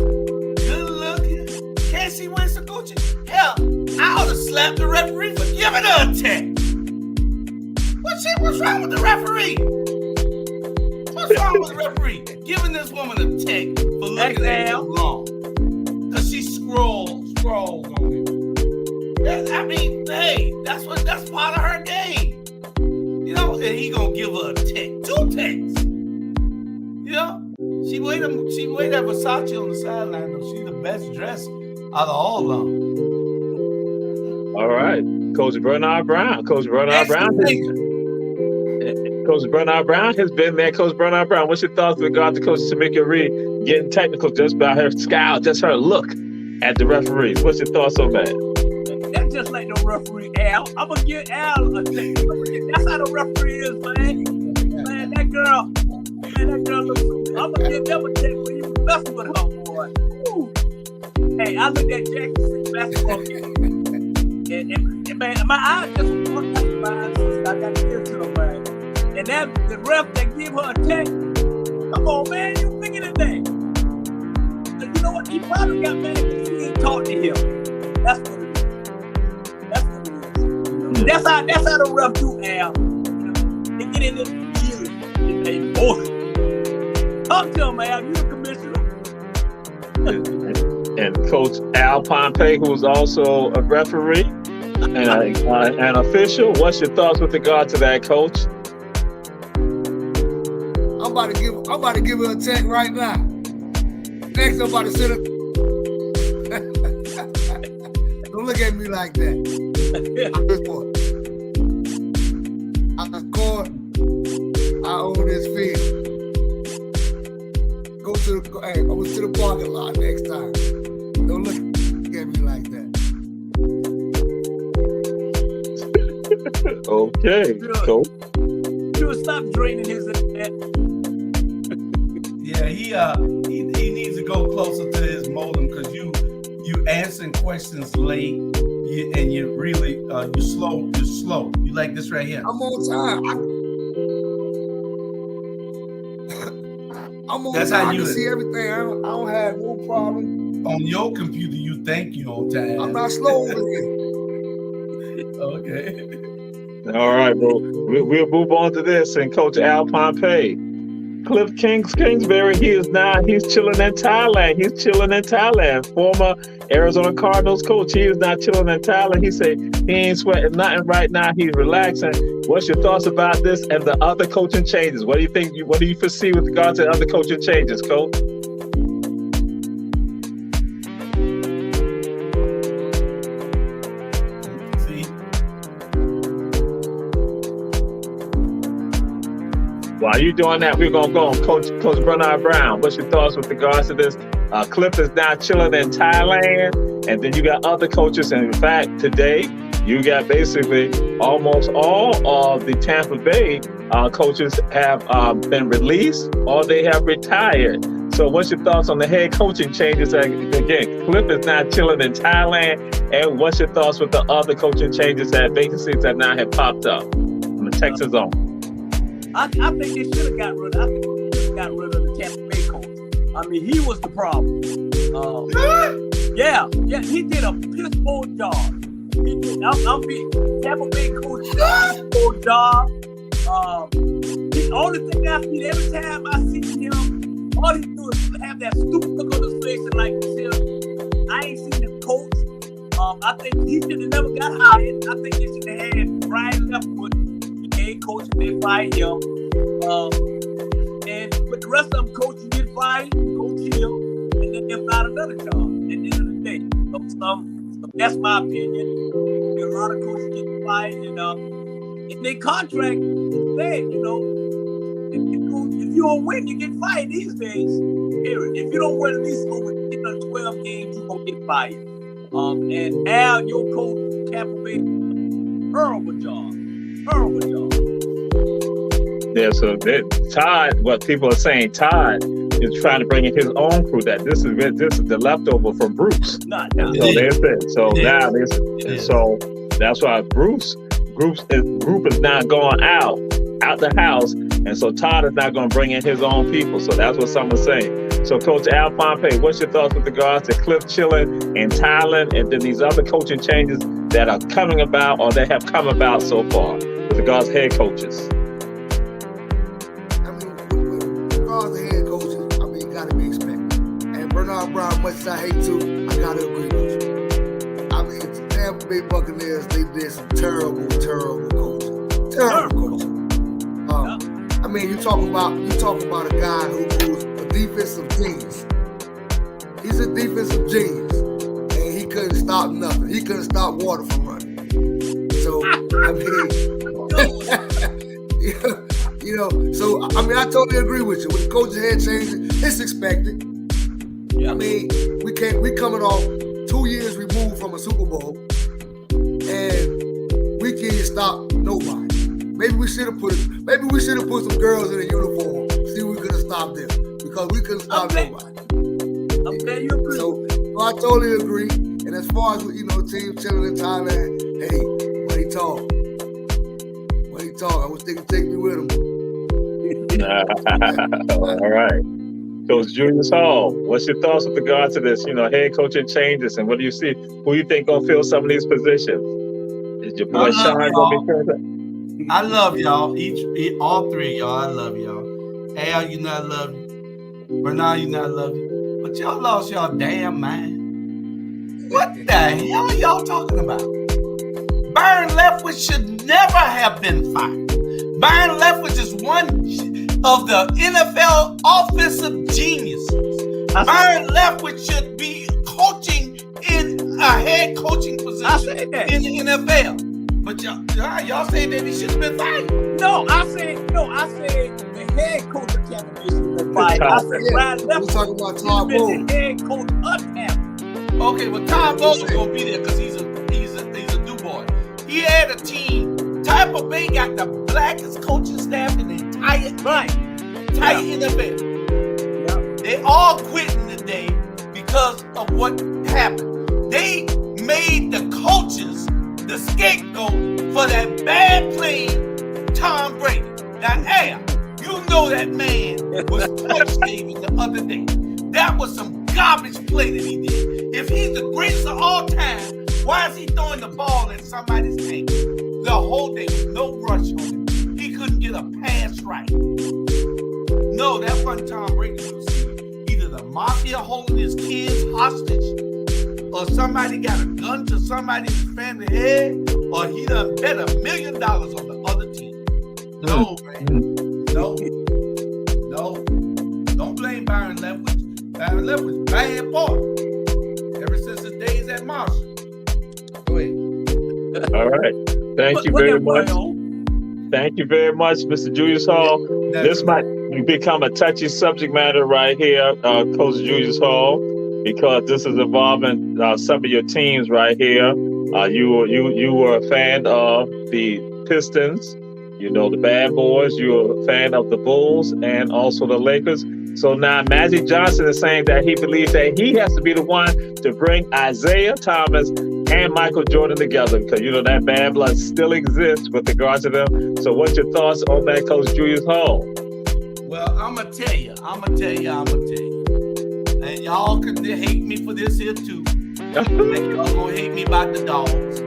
good looking. Can't she wear some Gucci? Hell, I ought to slap the referee for giving her a tech. What's wrong with the referee? What's wrong with the referee giving this woman a tech for looking at him long? Because she scrolls on him. I mean, hey, that's part of her game. You know, and he gonna give her a tech, 2 techs. You know? She waited at Versace on the sideline, though. She's the best dressed out of all of them. All right. Coach Bernard Brown. Coach Bernard Brown has been there. Coach Bernard Brown, what's your thoughts with regard to Coach Tamika Reed getting technical just by her scowl, just her look at the referees? What's your thoughts on that? That's just like the referee, Al. I'm going to give Al a technical. That's how the referee is, man. Man, that girl looks so good. I'm going to give them a check when you was messing with her, boy. Woo. Hey, I looked at Jackson basketball game. And man, my eyes just were mine since I got to get to them, man. And that the ref that gave her a check, come on, man, you bigger than that. So you know what? He probably got mad because he ain't talked to him. That's what it is. That's what it is. That's how the ref do, Al. They get in this feeling and they vote. Talk to him, Al. You the commissioner. And Coach Al Pompey, who's also a referee and an official. What's your thoughts with regard to that, Coach? I'm about to give her a check right now. Next, I'm about to sit her. Don't look at me like that. I scored. I own this field. I'm going to the parking lot next time. Don't look at me like that. Okay, Coach. Dude, stop draining his head. Yeah, he needs to go closer to his modem because you answering questions late and you really you're slow. You like this right here. I'm on time. I'm on That's time. how I you can see everything. I don't have no problem. On your computer, you think you're on time. I'm not slow over here. Okay. All right, bro. We'll move on to this. And Coach Al Pompey. Cliff Kingsbury, he's chilling in Thailand. He's chilling in Thailand. Former Arizona Cardinals coach. He is not chilling in Thailand. He said he ain't sweating nothing right now. He's relaxing. What's your thoughts about this and the other coaching changes? What do you think? What do you foresee with regard to other coaching changes, Coach? While you're doing that, we're going to go on Coach Bernard Brown. What's your thoughts with regards to this? Cliff is now chilling in Thailand, and then you got other coaches. And in fact, today, you got basically almost all of the Tampa Bay coaches have been released or they have retired. So what's your thoughts on the head coaching changes? Again, Cliff is now chilling in Thailand. And what's your thoughts with the other coaching changes that vacancies that now have popped up in the Texas zone? I think they should have got rid of the Tampa Bay coach. I mean, he was the problem. Yeah, he did a piss poor job. I'm being Tampa Bay coach piss poor job. The only thing I see every time I see him, all he do is have that stupid look on his face and like, I ain't seen him coach. I think he should have never got hired. I think they should have had Brian Leftwood. Coach, they fired him. And with the rest of them, coach, you get fired, go chill, and then they'll find another job at the end of the day. So that's my opinion. A lot of coaches get fired, and in their contract, it's bad, you know. If you don't win, you get fired these days. Period. If you don't win at least over 10 or 12 games, you're going to get fired. And Al, your coach, Tampa Bay, horrible job. Yeah, so Todd, what people are saying, Todd is trying to bring in his own crew. That this is the leftover from Bruce. So that's why group is now going out the house, and so Todd is not going to bring in his own people. So that's what someone's saying. So Coach Al Pompey, what's your thoughts with regards to Cliff chilling in Thailand, and then these other coaching changes that are coming about or that have come about so far with regards to head coaches? Brown, much as I hate to, I gotta agree with you. I mean, the Tampa Bay Buccaneers, they did some terrible coaching. Terrible coaching. I mean, you talk about a guy who's a defensive genius. He's a defensive genius, and he couldn't stop nothing. He couldn't stop water from running. So I mean, So I mean, I totally agree with you. When the coach's head changes, it's expected. Yeah. I mean, we coming off 2 years removed from a Super Bowl, and we can't stop nobody. Maybe we should have put some girls in a uniform. See, we could have stopped them because we couldn't stop nobody. I'm glad you agree. So I totally agree. And as far as teams chilling in Thailand, hey, when he talk, I was thinking take me with him. All right. Coach Julius Hall, what's your thoughts with regard to this? Head coaching changes, and what do you see? Who you think gonna fill some of these positions? Is your boy Sean gonna be present? I love y'all. All three of y'all. I love y'all. Al, you know I love you. Bernard, you know I love you. But y'all lost y'all damn mind. What the hell are y'all talking about? Byron Leftwich should never have been fired. Byron Leftwich is one of the NFL offensive geniuses. Byron Leftwich should be coaching in a head coaching position in the NFL. But y'all saying that he should have been fired. No, I said the head coach of Tampa Bay should have been fired. I said Byron Leftwich we're talking about Todd Bowles. The head coach of Tampa. Okay, well, Todd Bowles is gonna be there because he's a new boy. He had a team. Tampa Bay got the blackest coaching staff in the entire NFL. Yeah. They all quitting today because of what happened. They made the coaches the scapegoat for that bad playing Tom Brady. Now, Al, you know that man was torch shaving the other day. That was some garbage play that he did. If he's the greatest of all time, why is he throwing the ball at somebody's ankle the whole day with no rush on him? He couldn't get a pass right. No, that wasn't Tom Brady. You see, either the mafia holding his kids hostage, or somebody got a gun to somebody's family head, or he done bet $1 million on the other team. No, man. No. Don't blame Byron Leftwich. Byron Leftwich, bad boy. Ever since his days at Marshall. Go ahead. All right. Thank you very much. Thank you very much, Mr. Julius Hall. This might become a touchy subject matter right here, Coach Julius Hall, because this is involving some of your teams right here. You were a fan of the Pistons, the Bad Boys. You were a fan of the Bulls and also the Lakers. So now Magic Johnson is saying that he believes that he has to be the one to bring Isaiah Thomas and Michael Jordan together, because that bad blood still exists with regard to them. So what's your thoughts on that, Coach Julius Hall? Well, I'm gonna tell you. And y'all can hate me for this here too. And y'all gonna hate me about the dogs.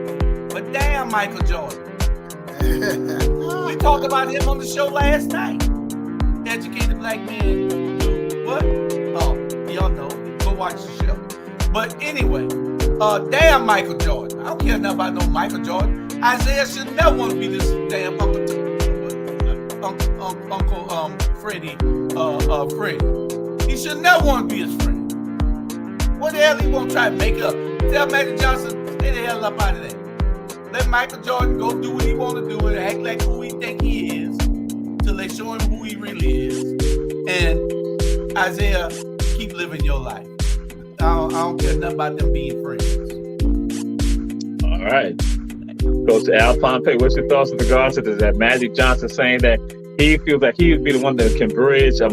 But damn, Michael Jordan. We talked about him on the show last night. Educated black man. What? Oh, y'all know. Go watch the show. But anyway, damn Michael Jordan. I don't care nothing about no Michael Jordan. Isaiah should never want to be this damn Uncle Freddie. Freddie. He should never want to be his friend. What the hell he want to try to make up? Tell Magic Johnson, stay the hell up out of that. Let Michael Jordan go do what he want to do and act like who he think he is till they show him who he really is. And Isaiah, keep living your life. I don't care nothing about them being friends. All right. Go to Al Pompey. What's your thoughts with regards to this? That Magic Johnson saying that he feels that he would be the one that can bridge, or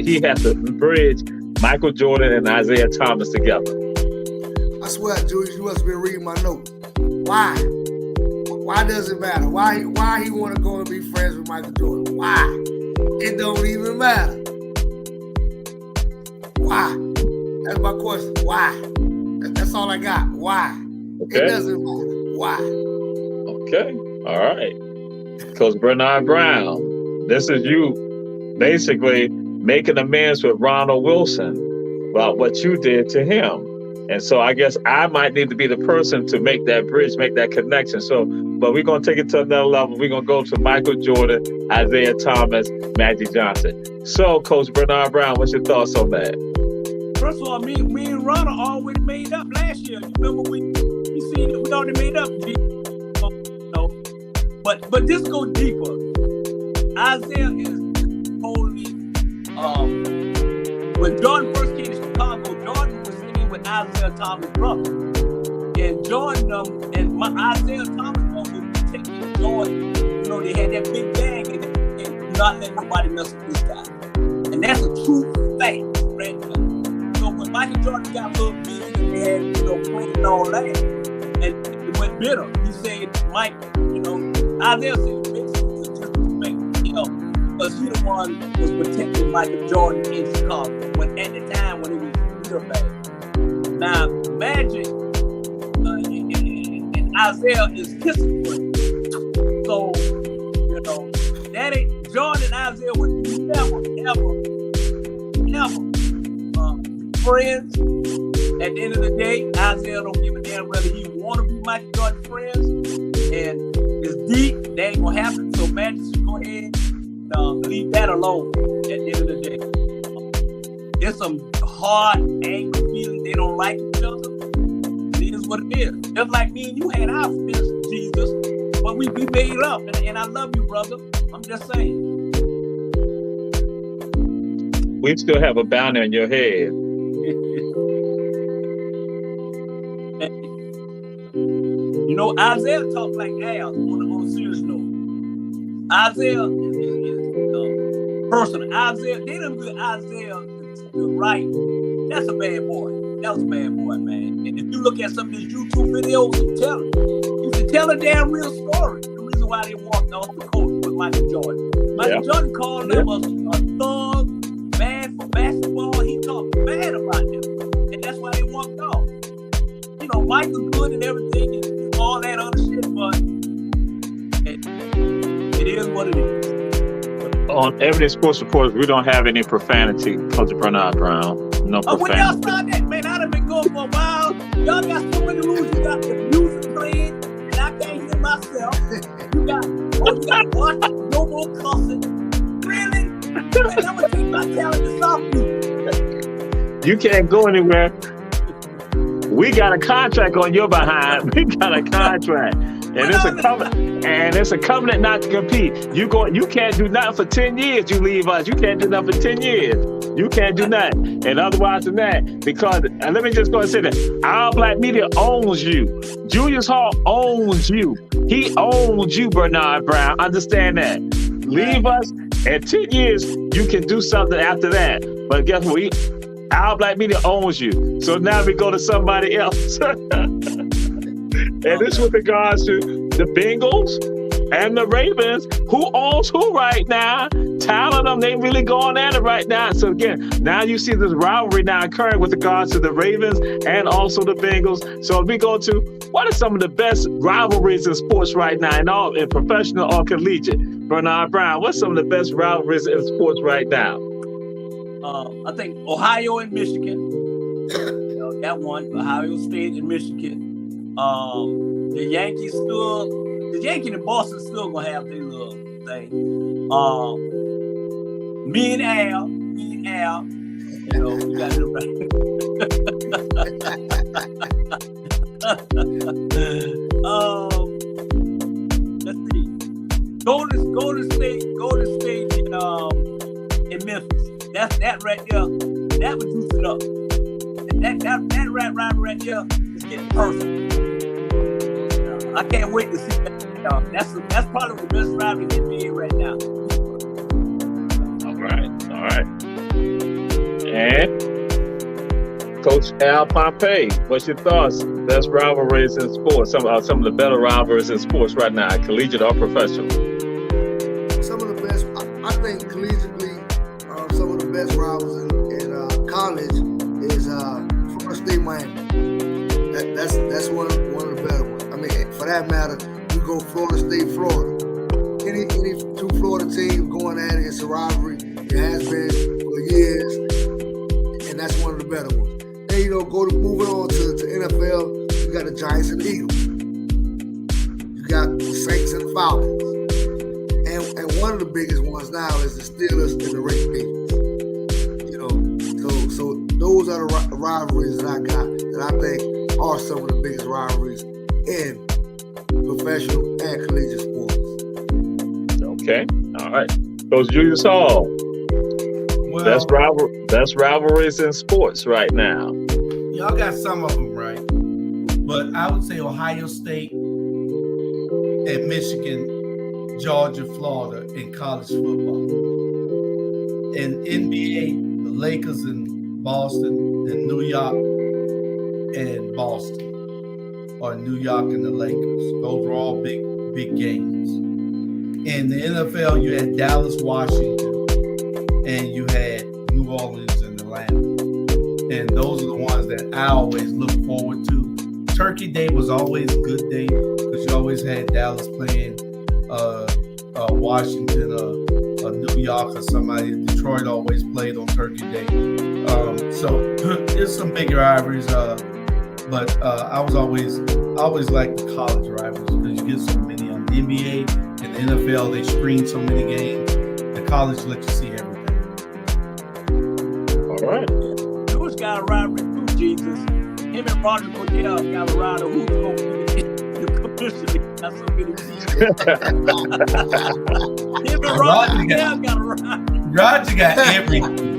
he has to bridge Michael Jordan and Isaiah Thomas together. I swear, Julius, you must have been reading my notes. Why? Why does it matter? Why he want to go and be friends with Michael Jordan? Why? It don't even matter. Why? That's my question. Why? That's all I got. Why? Okay. It doesn't matter. Why? Okay. All right. Coach Bernard Brown, this is you basically making amends with Ronald Wilson about what you did to him. And so I guess I might need to be the person to make that bridge, make that connection. So, but we're going to take it to another level. We're going to go to Michael Jordan, Isaiah Thomas, Magic Johnson. So, Coach Bernard Brown, what's your thoughts on that? First of all, me and Ron already made up last year. You remember we seen it? We already made up. You know, but this go deeper. Isaiah is totally. When Jordan first came to Chicago, Jordan was sitting with Isaiah Thomas' brother, and Jordan and Isaiah Thomas was protecting Jordan. You know, they had that big bang and not letting nobody mess with this guy, and that's a true fact, right? So when Michael Jordan got a little big and they had, you know, playing and all that, and it went bitter. He said, Mike, you know, Isaiah said, basically, it's just respect, you know, because he the one was protecting Michael Jordan in Chicago when at the time when it was real bad. Now, Magic and Isaiah is kissing for him. So, you know, that ain't Jordan and Isaiah would never friends. At the end of the day, Isaiah don't give a damn whether he want to be Michael Jordan friends, and it's deep. That ain't gonna happen. So Magic should go ahead and leave that alone. At the end of the day, there's some hard, angry feelings. They don't like each other. It is what it is. Just like me and you had our fist, Jesus, but we made up, and I love you, brother. I'm just saying. We still have a bounty on your head. You know, Isaiah talks like Al on a serious note. Isaiah is personal. Isaiah, they didn't do Isaiah the right. That's a bad boy. That was a bad boy, man. And if you look at some of these YouTube videos, you can tell a damn real story. The reason why they walked off the court with Michael Jordan. Michael Jordan called them a thug, bad for basketball. He talked bad about them. And that's why they walked off. You know, Michael's good and everything and all that other shit, but it is what it is. On Ebony Sports Reports, we don't have any profanity, Coach Bernard Brown. No profanity. When y'all start that, man, I done been going for a while. Y'all got so many rules. You got the music playing, and I can't hear myself. You got watch, no more cussing. Really? Man, I'm gonna take my talent to stop you. You can't go anywhere. We got a contract on your behind. We got a contract. And it's a covenant. And it's a covenant not to compete. You can't do nothing for 10 years. You leave us. You can't do nothing for 10 years. You can't do nothing. And otherwise than that, because, and let me just go and say that, Our Black Media owns you. Julius Hall owns you. He owns you, Bernard Brown. Understand that. Leave us. In 10 years, you can do something after that. But guess what? Our Black Media owns you. So now we go to somebody else. And this with regards to the Bengals and the Ravens. Who owns who right now? Talent them, they really going at it right now. So again, now you see this rivalry now occurring with regards to the Ravens and also the Bengals. So we go to, what are some of the best rivalries in sports right now, in professional or collegiate? Bernard Brown, what's some of the best rivalries in sports right now? I think Ohio and Michigan. You know, that one, Ohio State and Michigan. The Yankees and Boston still gonna have their little thing. Me and Al, you know, we got it right. Let's see. Golden State in Memphis. That's that right there. That would juice it up. That right there is getting perfect. I can't wait to see that. That's probably the best rivalry in the NBA right now. All right. And Coach Al Pompey, what's your thoughts? Best rivalries in sports. Some of the better rivalries in sports right now, collegiate or professional. Some of the best, I think, collegiately, some of the best rivals in college is Florida State, Miami. That's one of the better ones. I mean, for that matter, you go Florida State, Florida. Any two Florida teams going at it, it's a rivalry. It has been for years, and that's one of the better ones. then moving on to NFL. You got the Giants and the Eagles. You got the Saints and the Falcons. And one of the biggest ones now is the Steelers and the Ravens. So those are the rivalries that I got that I think are some of the biggest rivalries in professional and collegiate sports. Okay. All right. Coach Julius Hall. Well, that's rivalries in sports right now. Y'all got some of them right. But I would say Ohio State and Michigan, Georgia, Florida in college football. In NBA, the Lakers in Boston and New York and Boston, or New York and the Lakers. Those were all big games. In the NFL, you had Dallas, Washington, and you had New Orleans and Atlanta. And those are the ones that I always look forward to. Turkey Day was always a good day because you always had Dallas playing Washington or New York or somebody. Detroit always played on Turkey Day. So there's some bigger rivalries, but I always like the college rivalries because you get so many on the NBA and the NFL. They screen so many games. The college let you see everything. All right. Jewish got a rivalry too, Jesus. Him and Roger Goodell got a rivalry. Who's going to be the commissioner? That's so many teams. Him and Roger Goodell got a rivalry. Roger got everything.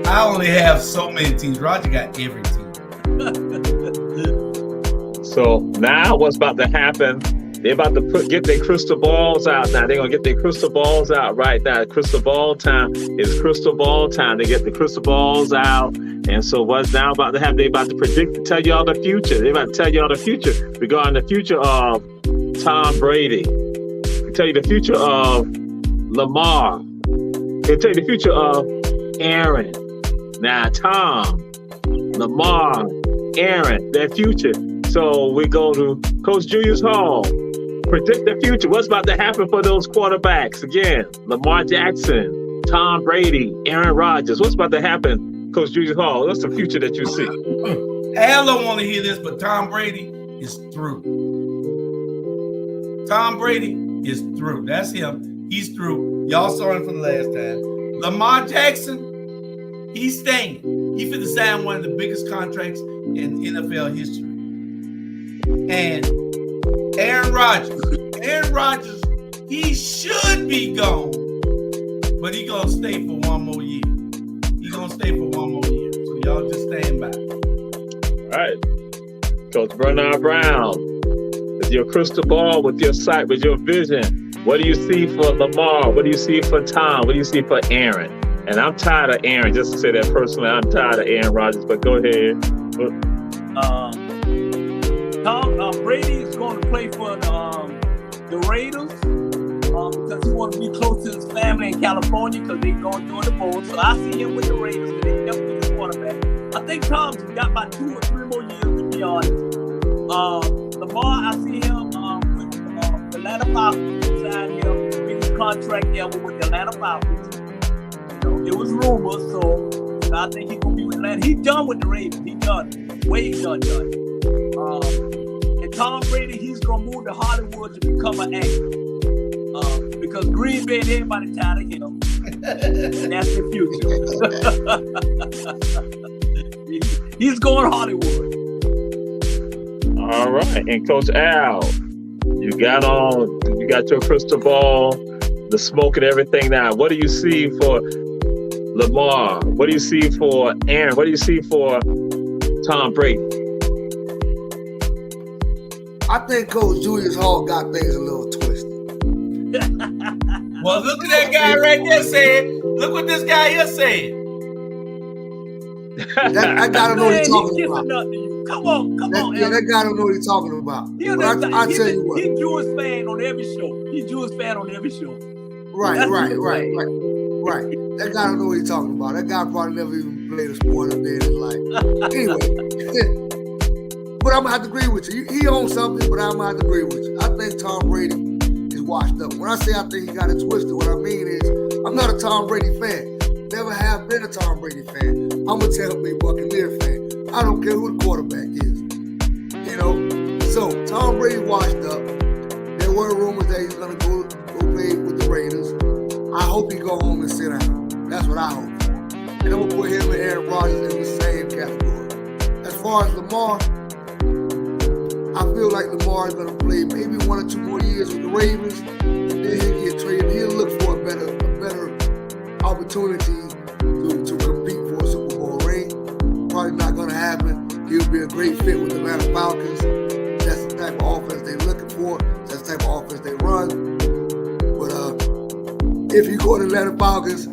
I only have so many teams. Roger got every team. So now what's about to happen? They're about to get their crystal balls out now. They're going to get their crystal balls out right now. Crystal ball time is crystal ball time. They get the crystal balls out. And so what's now about to happen? They're about to predict, tell you all the future. They're about to tell you all the future regarding the future of Tom Brady. They tell you the future of Lamar. They tell you the future of Aaron. Now, Tom, Lamar, Aaron, their future. So we go to Coach Julius Hall. Predict the future. What's about to happen for those quarterbacks? Again, Lamar Jackson, Tom Brady, Aaron Rodgers. What's about to happen, Coach Julius Hall? What's the future that you see? Al don't want to hear this, but Tom Brady is through. Tom Brady is through. That's him. He's through. Y'all saw him from the last time. Lamar Jackson, he's staying. He finna sign one of the biggest contracts in NFL history. And Aaron Rodgers, he should be gone, but he gonna stay for one more year. So y'all just stand by. All right. Coach Bernard Brown, with your crystal ball, with your sight, with your vision, what do you see for Lamar? What do you see for Tom? What do you see for Aaron? And I'm tired of Aaron, just to say that personally, I'm tired of Aaron Rodgers, but go ahead. Tom Brady is going to play for the Raiders because he wants to be close to his family in California because they're going through the bowl. So I see him with the Raiders because they definitely his quarterback. I think Tom's got about 2 or 3 more years, to be honest. Lamar, I see him with the Atlanta Falcons. Signed him, the biggest contract ever with the Atlanta Falcons. It was rumors, so I think he's going to be with Atlanta. He's done with the Ravens. He's done. Way done. And Tom Brady, he's going to move to Hollywood to become an actor. Because Green Bay, everybody tired of him. And that's the future. He's going Hollywood. All right. And Coach Al, you got your crystal ball, the smoke and everything now. What do you see for Lamar? What do you see for Aaron? What do you see for Tom Brady? I think Coach Julius Hall got things a little twisted. Well, look at that guy right there saying, look what this guy here saying. I gotta know what he's talking about. Come on. That guy don't know what he's talking about. I tell you what. He's Jewish fan on every show. Right. That guy don't know what he's talking about. That guy probably never even played a sport a day in his life. Anyway, but I'm gonna have to agree with you. He owns something, but I'm gonna have to agree with you. I think Tom Brady is washed up. When I say I think he got it twisted, what I mean is I'm not a Tom Brady fan. never have been a Tom Brady fan. I'm a Tampa Bay Buccaneer fan. I don't care who the quarterback is. You know, so Tom Brady washed up. There were rumors that he's gonna go play with the Raiders. I hope he go home and sit down. That's what I hope. And I'm gonna put him and Aaron Rodgers in the same category. As far as Lamar, I feel like Lamar is gonna play maybe 1 or 2 more years with the Ravens, and then he'll get traded. He'll look for a better opportunity to compete for a Super Bowl ring. Probably not gonna happen. He'll be a great fit with the Atlanta Falcons. That's the type of offense they're looking for. That's the type of offense they run. But if you go to the Atlanta Falcons,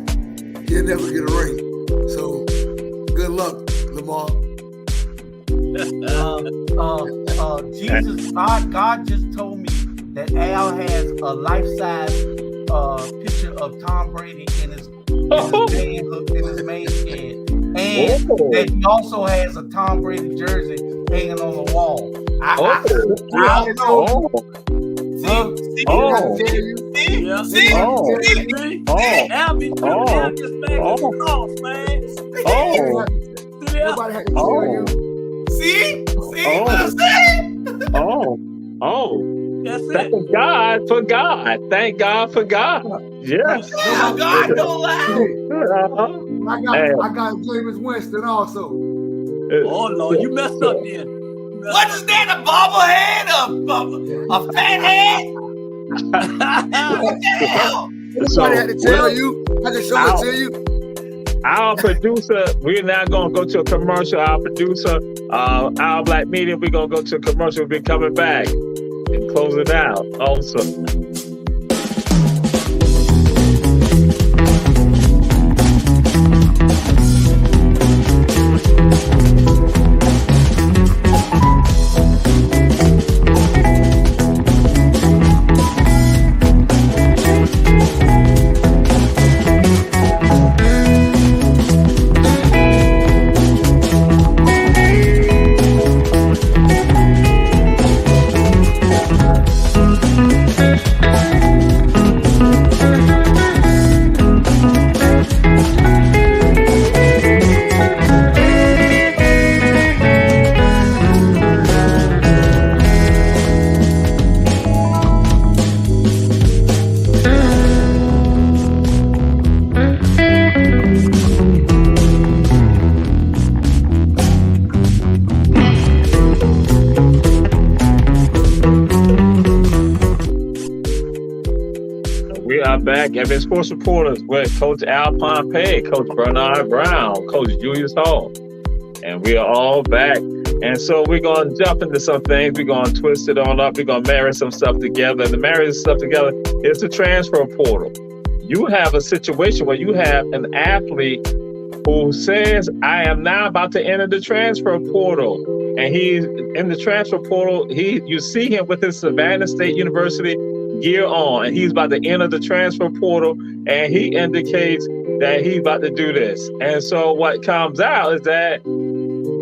you'll never get a ring. So good luck, Lamar. Jesus, God just told me that Al has a life-size picture of Tom Brady in his main head, and that he also has a Tom Brady jersey hanging on the wall. I don't know. Nobody had to tell you. See what I'm saying? That's it. Thank God for God. Thank God for God. Yes. Oh, God, don't lie. I got Jameis Winston also. Oh Lord, you messed up then. What is that? A bobblehead? A fat head? What the hell? Nobody had to tell you. I can show it to you. Our producer, we're now going to go to a commercial. Our producer, Our Black Media, we're going to go to a commercial. We'll be coming back and close it out also. Back, Ebony Sports Reporters with Coach Al Pompey, Coach Bernard Brown, Coach Julius Hall, and we are all back. And so we're going to jump into some things. We're going to twist it on up. We're going to marry some stuff together. And to marry this stuff together is the transfer portal. You have a situation where you have an athlete who says, I am now about to enter the transfer portal. And he's in the transfer portal. You see him with his Savannah State University gear on, and he's about to enter the transfer portal, and he indicates that he's about to do this. And so what comes out is that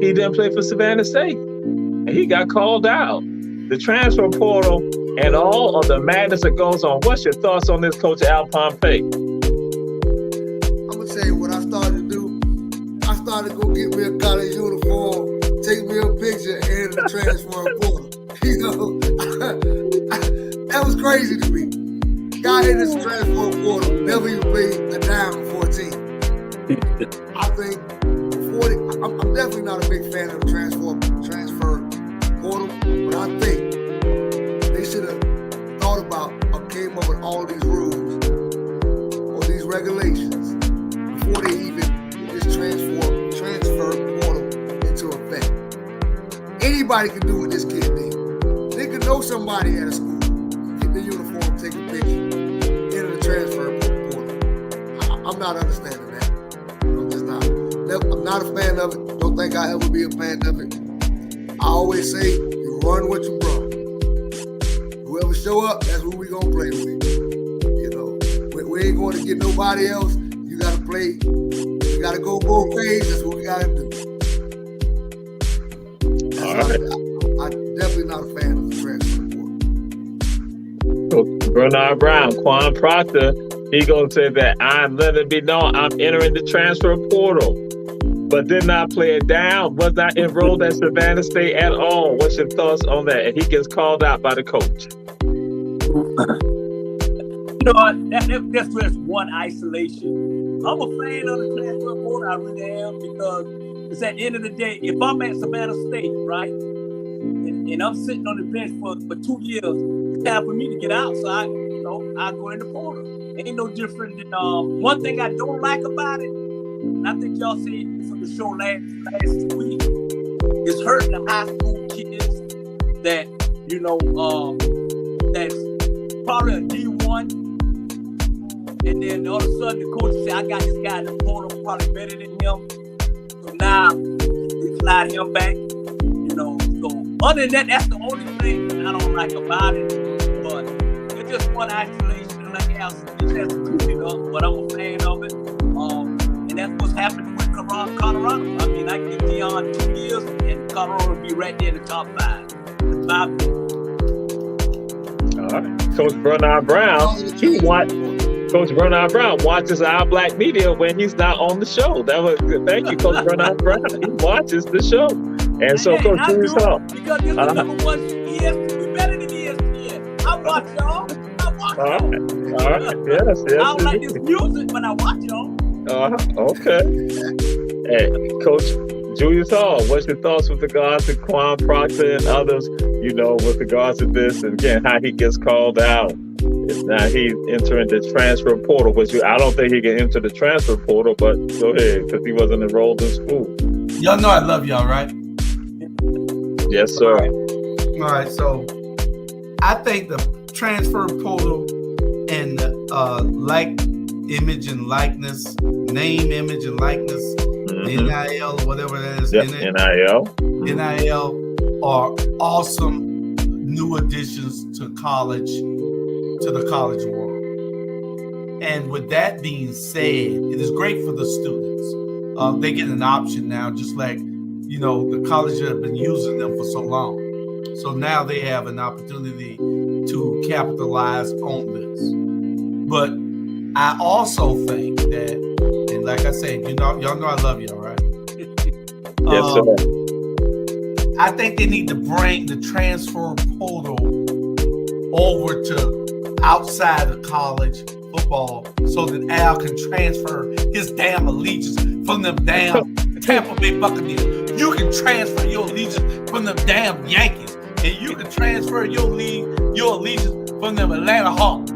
he didn't play for Savannah State, and he got called out. The transfer portal and all of the madness that goes on. What's your thoughts on this, Coach Al Pompey? I'm gonna tell you what I started to do. I started to go get me a college uniform, take me a picture, and the transfer portal. You know, that was crazy to me. Guy in this transfer portal never even played a dime for a team. I think I'm definitely not a big fan of the transfer portal, but I think they should have thought about or came up with all these rules or these regulations before they even get this transfer portal into effect. Anybody can do what this kid did. They could know somebody at a school, get the uniform, take a picture, enter the transfer portal. I'm not understanding that. I'm just not. I'm not a fan of it. Don't think I'll ever be a fan of it. I always say, you run what you run. Whoever show up, that's who we gonna play with. You know, we ain't going to get nobody else. You gotta play. You gotta go both ways. That's what we gotta do. I'm definitely not a fan of the transfer portal. Bernard Brown, Quan Proctor He gonna say that I'm letting it be known I'm entering the transfer portal, but did not play it down. Was not enrolled at Savannah State at all. What's your thoughts on that? And he gets called out by the coach. You know what? That's just one isolation. I'm a fan of the transfer portal. I really am, because it's at the end of the day, if I'm at Savannah State, right, and I'm sitting on the bench for 2 years, it's time for me to get out. So I go in the portal. Ain't no different than one thing I don't like about it. And I think y'all see it from the show last week. It's hurting the high school kids that that's probably a D1. And then all of a sudden the coach said, I got this guy in the portal probably better than him. So now they slide him back. So other than that, that's the only thing I don't like about it. But it's just one isolation, like Al just has to clean it up. But I'm a fan of it. And that's what's happening with Colorado. I mean, I give Deion 2 years and Colorado will be right there in the top 5. That's my opinion. All right. Coach Bernard Brown, Coach Bernard Brown watches our black media when he's not on the show. That was good. Thank you, Coach Bernard Brown. He watches the show. And so, Coach Julius Hall. Because this is number one ESPN. We better than ESPN. I watch y'all. All right. Yes. I don't like this music, but I watch y'all. Okay. Hey, Coach Julius Hall, what's your thoughts with regards to Quan Proctor and others, with regards to this, and again, how he gets called out? Now he's entering the transfer portal, which I don't think he can enter the transfer portal, but go ahead, because he wasn't enrolled in school. Y'all know I love y'all, right? Yes, sir. All right, so I think the transfer portal and image and likeness, name, image, and likeness, NIL or whatever that is. Yep, NIL are awesome new additions to the college world. And with that being said, it is great for the students. They get an option now, just like, the colleges have been using them for so long. So now they have an opportunity to capitalize on this. But I also think that, and like I said, y'all know I love y'all, right? Yes, sir. I think they need to bring the transfer portal over to outside of college football so that Al can transfer his damn allegiance from them damn Tampa Bay Buccaneers. You can transfer your allegiance from them damn Yankees, and you can transfer your allegiance from them Atlanta Hawks.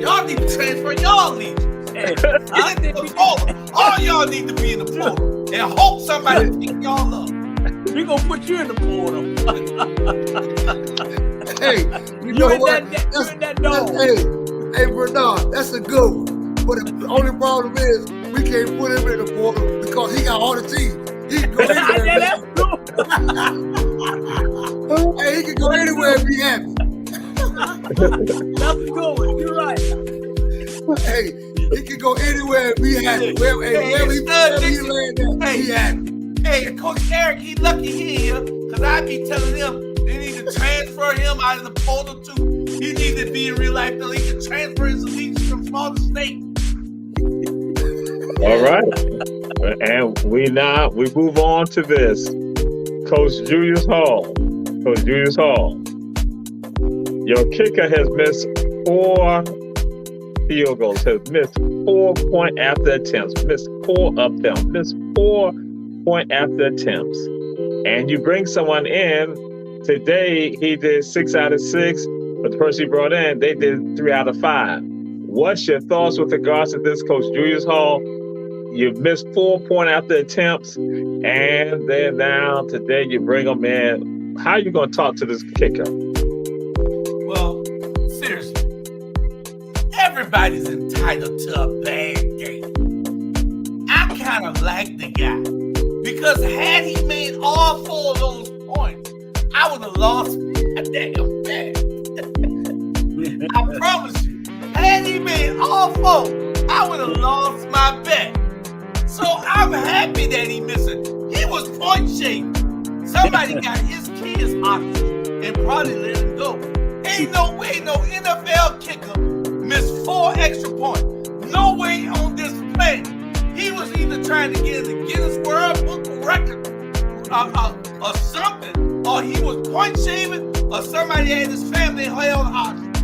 Y'all need to transfer your allegiance. I think all y'all need to be in the portal and hope somebody pick y'all up. We gonna put you in the portal. Hey, you know what? Hey, Bernard, that's a good one. But the only problem is we can't put him in the portal because he got all the teams. He can go anywhere. Hey, he can go anywhere and be happy. That's a good one. You're right. Hey, he can go anywhere and be happy. Wherever he land at, he happy. Hey, Coach Eric, he lucky he here, because I be telling him they need to transfer him out of the portal too. He needs to be in real life so he can transfer his allegiance from Florida State. All right. And we move on to this. Coach Julius Hall. Coach Julius Hall. Your kicker has missed 4 field goals, has missed 4 point after attempts, missed 4 of them, missed 4 point after attempts. And you bring someone in. Today, he did 6 out of 6, but the person he brought in, they did 3 out of 5. What's your thoughts with regards to this, Coach Julius Hall? You've missed 4 point after attempts, and then now today you bring them in. How are you going to talk to this kicker? Well, seriously, everybody's entitled to a bad game. I kind of like the guy because had he made all 4 of those points, I would have lost my damn bet. I promise you, had he made all 4, I would have lost my bet. So I'm happy that he missed it. He was point shaped. Somebody got his kids honest and probably let him go. Ain't no way no NFL kicker extra point. No way on this planet. He was either trying to get in the Guinness World Book of Records or something, or he was point shaving, or somebody had his family held hostage.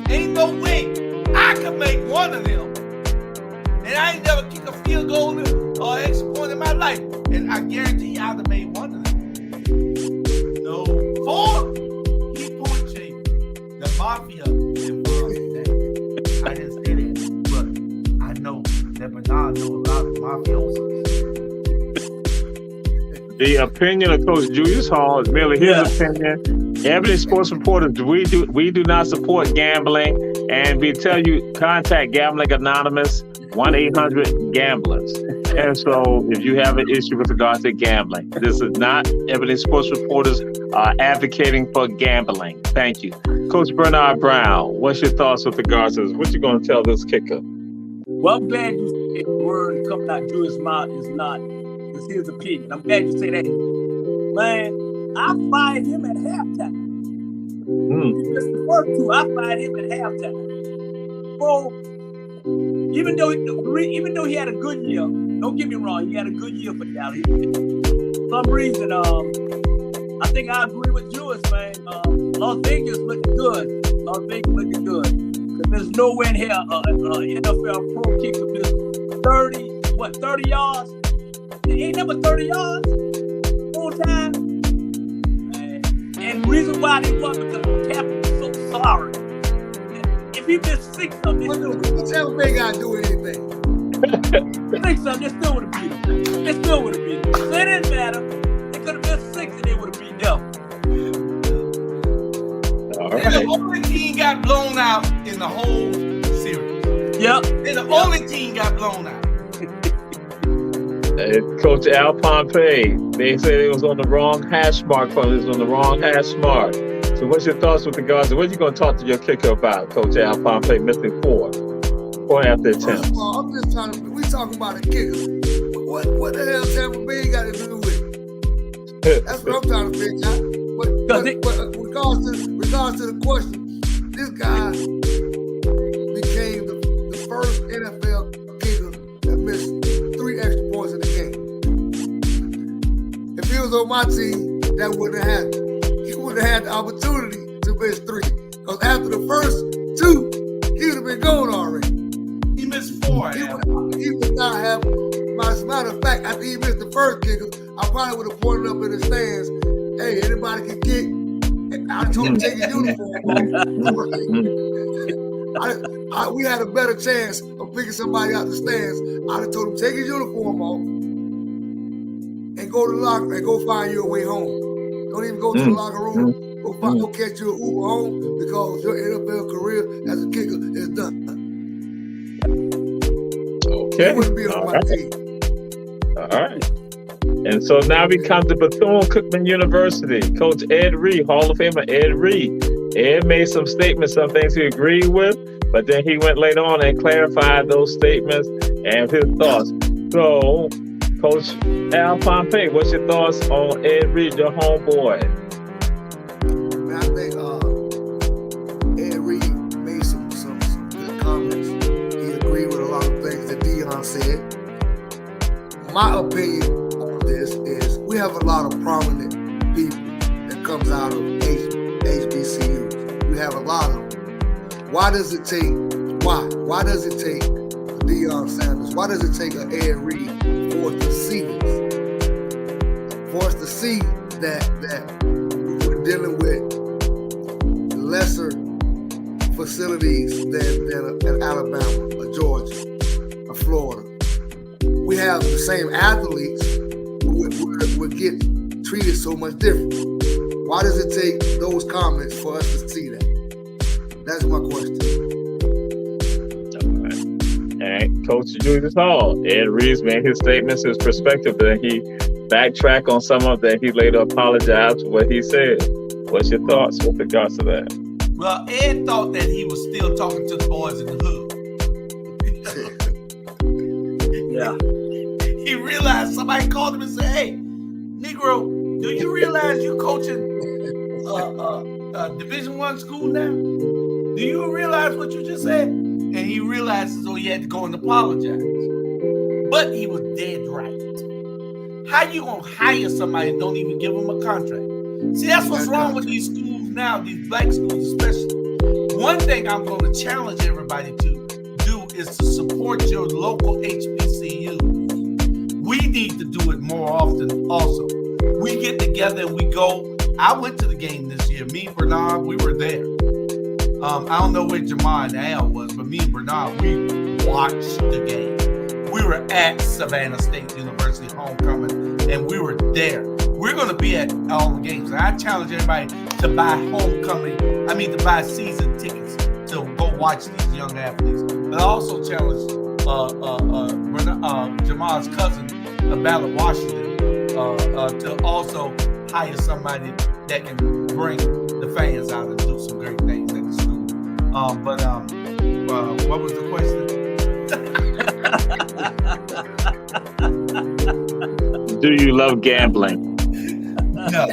Ain't no way I could make one of them. And I ain't never kicked a field goal or extra point in my life. And I guarantee you I'd have made one of them. No. 4, he point shaving. The mafia involved in that. I didn't say that, but I know that Bernard knows a lot of mafiosos. The opinion of Coach Julius Hall is merely his opinion. Ebony Sports Reporters, we do not support gambling, and we tell you contact Gambling Anonymous 1-800-GAMBLERS. And so, if you have an issue with regards to gambling, this is not Ebony Sports Reporters advocating for gambling. Thank you, Coach Bernard Brown. What's your thoughts with regards to this? What you going to tell this kicker? Well, I'm glad you said the word coming out Julius' mouth is not. It's his opinion. I'm glad you say that. Man, I fired him at halftime. He missed the first 2. I fired him at halftime. Bro, even though he had a good year, don't get me wrong, he had a good year for Dallas. For some reason, I think I agree with Julius, man. Las Vegas looking good. Las Vegas looking good. There's nowhere in here NFL pro kicker miss 30 yards. It ain't never 30 yards full time. And the reason why they won because the captain was so sorry. If he missed 6 of them, they still would have Tampa Bay got to do anything. 6 of them, they still would have beat them. They still would have beat them. So it didn't matter. They could have missed 6 and they would have beat them. All They're right. the only team got blown out in the whole series. Yep. They're the only team got blown out. Coach Al Pompey, they said it was on the wrong hash mark. It was on the wrong hash mark. So what's your thoughts with regards to what are you going to talk to your kicker about, Coach Al Pompey, missing 4 after First attempts? of all, I'm just trying to. We talking about a kicker. What the hell Tampa Bay got to do with it? That's what I'm trying to figure out. But regards to the question, this guy became the first NFL kicker that missed 3 extra points in the game. If he was on my team, that wouldn't have happened. He wouldn't have had the opportunity to miss 3. Because after the first 2, he would have been gone already. He missed 4. He would not have. As a matter of fact, after he missed the first kicker, I probably would have pointed up in the stands. Hey, anybody can kick. I told him to take his uniform off. We had a better chance of picking somebody out the stands. I'd have told him take his uniform off and go to the locker and go find your way home. Don't even go to the locker room. Go catch you an Uber home because your NFL career as a kicker is done. Okay. He wouldn't be on my team. All right. And so now we come to Bethune-Cookman University. Coach Ed Reed, Hall of Famer Ed Reed. Ed made some statements, some things he agreed with, but then he went later on and clarified those statements and his thoughts. So, Coach Al Pompey, what's your thoughts on Ed Reed, your homeboy? I think Ed Reed made some good comments. He agreed with a lot of things that Dion said. My opinion on this is we have a lot of prominent people that comes out of HBCUs. We have a lot of them. Why does it take Deion Sanders? Why does it take an Ed Reed for us to see this? For us to see that we're dealing with lesser facilities than Alabama or Georgia or Florida. We have the same athletes, we get treated so much different. Why does it take those comments for us to see that? That's my question. All right. And Coach Julius Hall, Ed Reed made his statements, his perspective, that he backtracked on some of that. He later apologized for what he said. What's your thoughts with regards to that? Well, Ed thought that he was still talking to the boys in the hood. Yeah. He realized somebody called him and said, "Hey, Negro, do you realize you coaching Division I school now? Do you realize what you just said?" And and he realizes, he had to go and apologize. But he was dead right. How you gonna hire somebody and don't even give them a contract? See, that's what's wrong with these schools now, these black schools especially. One thing I'm going to challenge everybody to do is to support your local HBCU. We need to do it more often also. We get together and we go. I went to the game this year. Me and Bernard, we were there. I don't know where Jamal and Al was, but me and Bernard, we watched the game. We were at Savannah State University homecoming, and we were there. We're going to be at all the games. I challenge everybody to buy to buy season tickets to go watch these young athletes. But I also challenge Jamal's cousin, Ballard Washington, to also hire somebody that can bring the fans out and do some great things at the school. What was the question? Do you love gambling? No,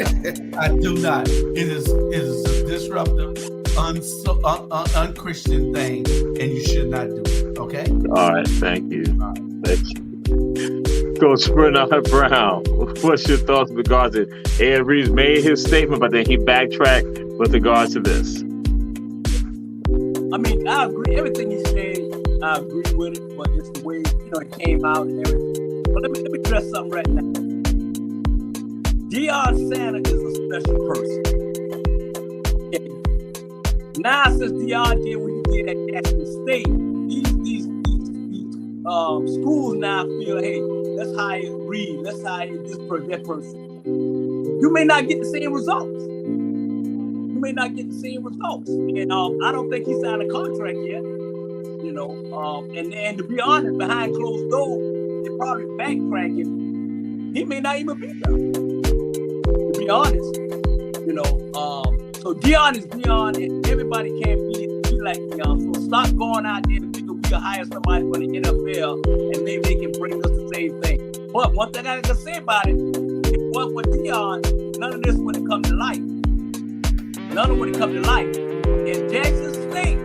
I do not. It is a disruptive, unchristian thing, and you should not do it. Okay. All right. Thank you. Coach Bernard Brown, what's your thoughts with regards to Ed Reeves made his statement, but then he backtracked with regards to this? I mean, I agree. Everything he said, I agree with it, but it's the way, it came out and everything. But let me address something right now. Deion Sanders is a special person. Okay. Now, since Deion did what he did at Jackson State, these schools now feel, hey, let's hire Reed, let's hire this person, that person. You may not get the same results. And I don't think he signed a contract yet. And to be honest, behind closed doors, they're probably backtracking. He may not even be there. To be honest, so Deion is Deion, and everybody can't be like Deion. So stop going out there and think we'll hire somebody from the NFL and maybe they can bring us the same thing. But one thing I can say about it, if it wasn't for Deion, none of this would have come to light. None of it would have come to light. In Jackson State,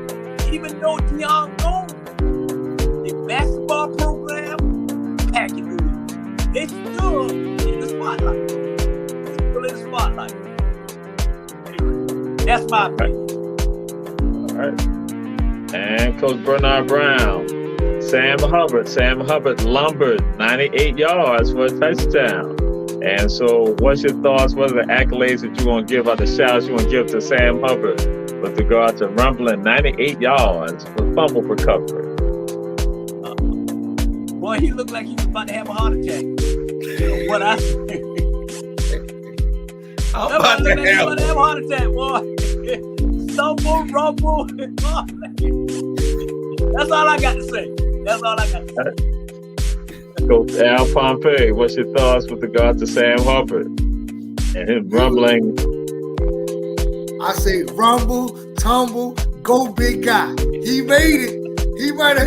even though Deion gone, the basketball program, packing they still in the spotlight. Anyway, that's my opinion. All right. And Coach Bernard Brown, Sam Hubbard lumbered 98 yards for a touchdown. And so what's your thoughts? What are the accolades that you want to give, or the shouts you want to give to Sam Hubbard with regard to rumbling 98 yards for fumble recovery? Boy, he looked like he was about to have a heart attack. What I said. I'm about to have a heart attack, boy. Stumble, rumble. That's all I got to say. Coach Al Pompey, what's your thoughts with regard to Sam Hubbard and his rumbling? I say rumble, tumble, go big guy. He made it. He might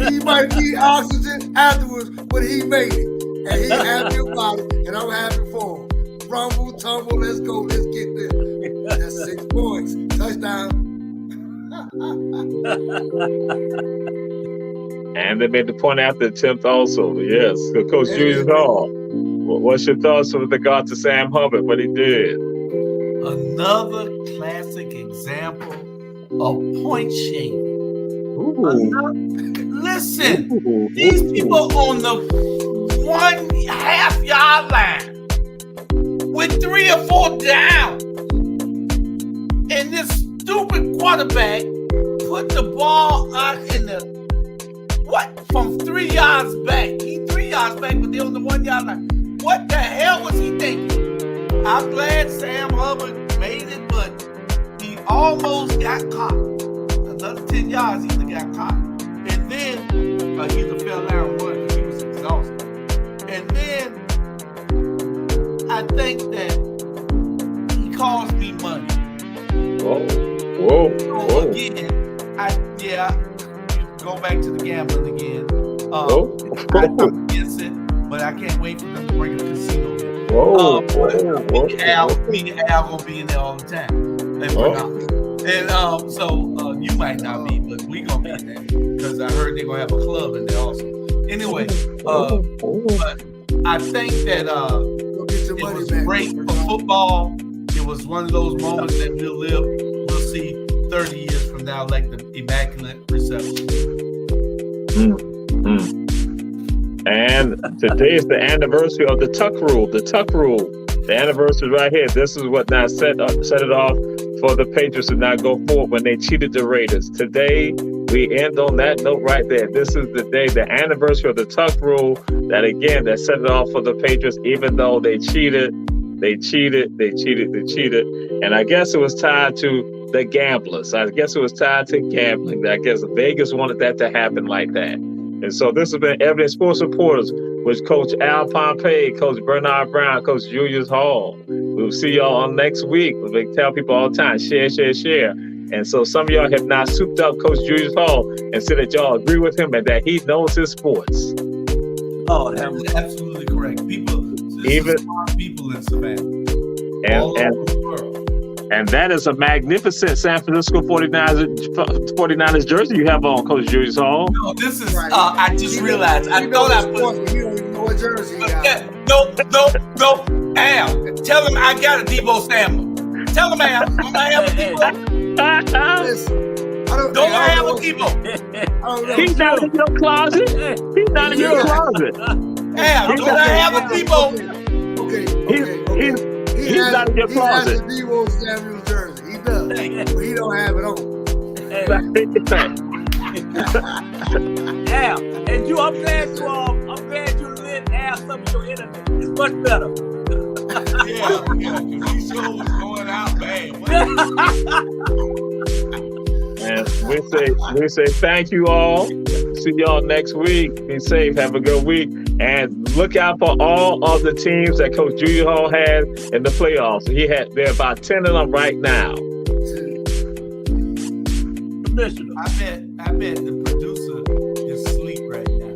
need oxygen afterwards, but he made it. And he's happy about it, and I'm happy for him. Rumble, tumble, let's go. Let's get there. That's 6 points. Touchdown. And they made the point after the attempt also. Yes. Coach Julius Hall, what's your thoughts with regard to Sam Hubbard, what he did? Another classic example of point shaving. Listen, these people on the 1.5 yard line with 3 or 4 down, and this stupid quarterback put the ball out in the from 3 yards back. He 3 yards back, but they're on the 1 yard line. What the hell was he thinking? I'm glad Sam Hubbard made it, but he almost got caught. Another 10 yards, he got caught. And then he either fell down or run because he was exhausted. And then I think that he cost me money. Whoa. So again, go back to the gambling again. I'm against it, but I can't wait for them to bring a casino in. Me and Al gonna be in there all the time. And so you might not be, but we gonna be there because I heard they're gonna have a club in there also. Anyway, but I think that it was great for football. It was one of those moments that we'll see 30 years from now, like the Immaculate Reception. And today is the anniversary of the Tuck Rule. The Tuck Rule. The anniversary right here. This is what now set it off for the Patriots to not go forward when they cheated the Raiders. Today, we end on that note right there. This is the day, the anniversary of the Tuck Rule. That again, that set it off for the Patriots, even though they cheated. And I guess it was tied to the gamblers. I guess it was tied to gambling. I guess Vegas wanted that to happen like that. And so this has been Ebony Sports Reporters with Coach Al Pompey, Coach Bernard Brown, Coach Julius Hall. We'll see y'all on next week. We tell people all the time, share. And so some of y'all have not souped up Coach Julius Hall and said that y'all agree with him and that he knows his sports. Oh, that's absolutely correct. People in Savannah. All over the world. And that is a magnificent San Francisco 49ers jersey you have on, Coach Julius Hall. No, this is, I just realized. I thought I put. You don't even know what jersey you got. No. Al, tell him I got a Debo Samuel. Tell him, Al, don't I have a Debo? Listen, Don't I have a Debo? He's not in your closet. He's not in your closet. Al, don't I have a Debo? Okay. He's not in your closet. He has a Debo Samuel jersey. He does. But he don't have it on. Al, and I'm glad you lit Al some of your internet. It's much better. Yeah, because these shows was going out bad. And we say thank you all. See y'all next week. Be safe. Have a good week. And look out for all of the teams that Coach Julius Hall had in the playoffs. There are about 10 of them right now. Commissioner. I bet the producer is asleep right now.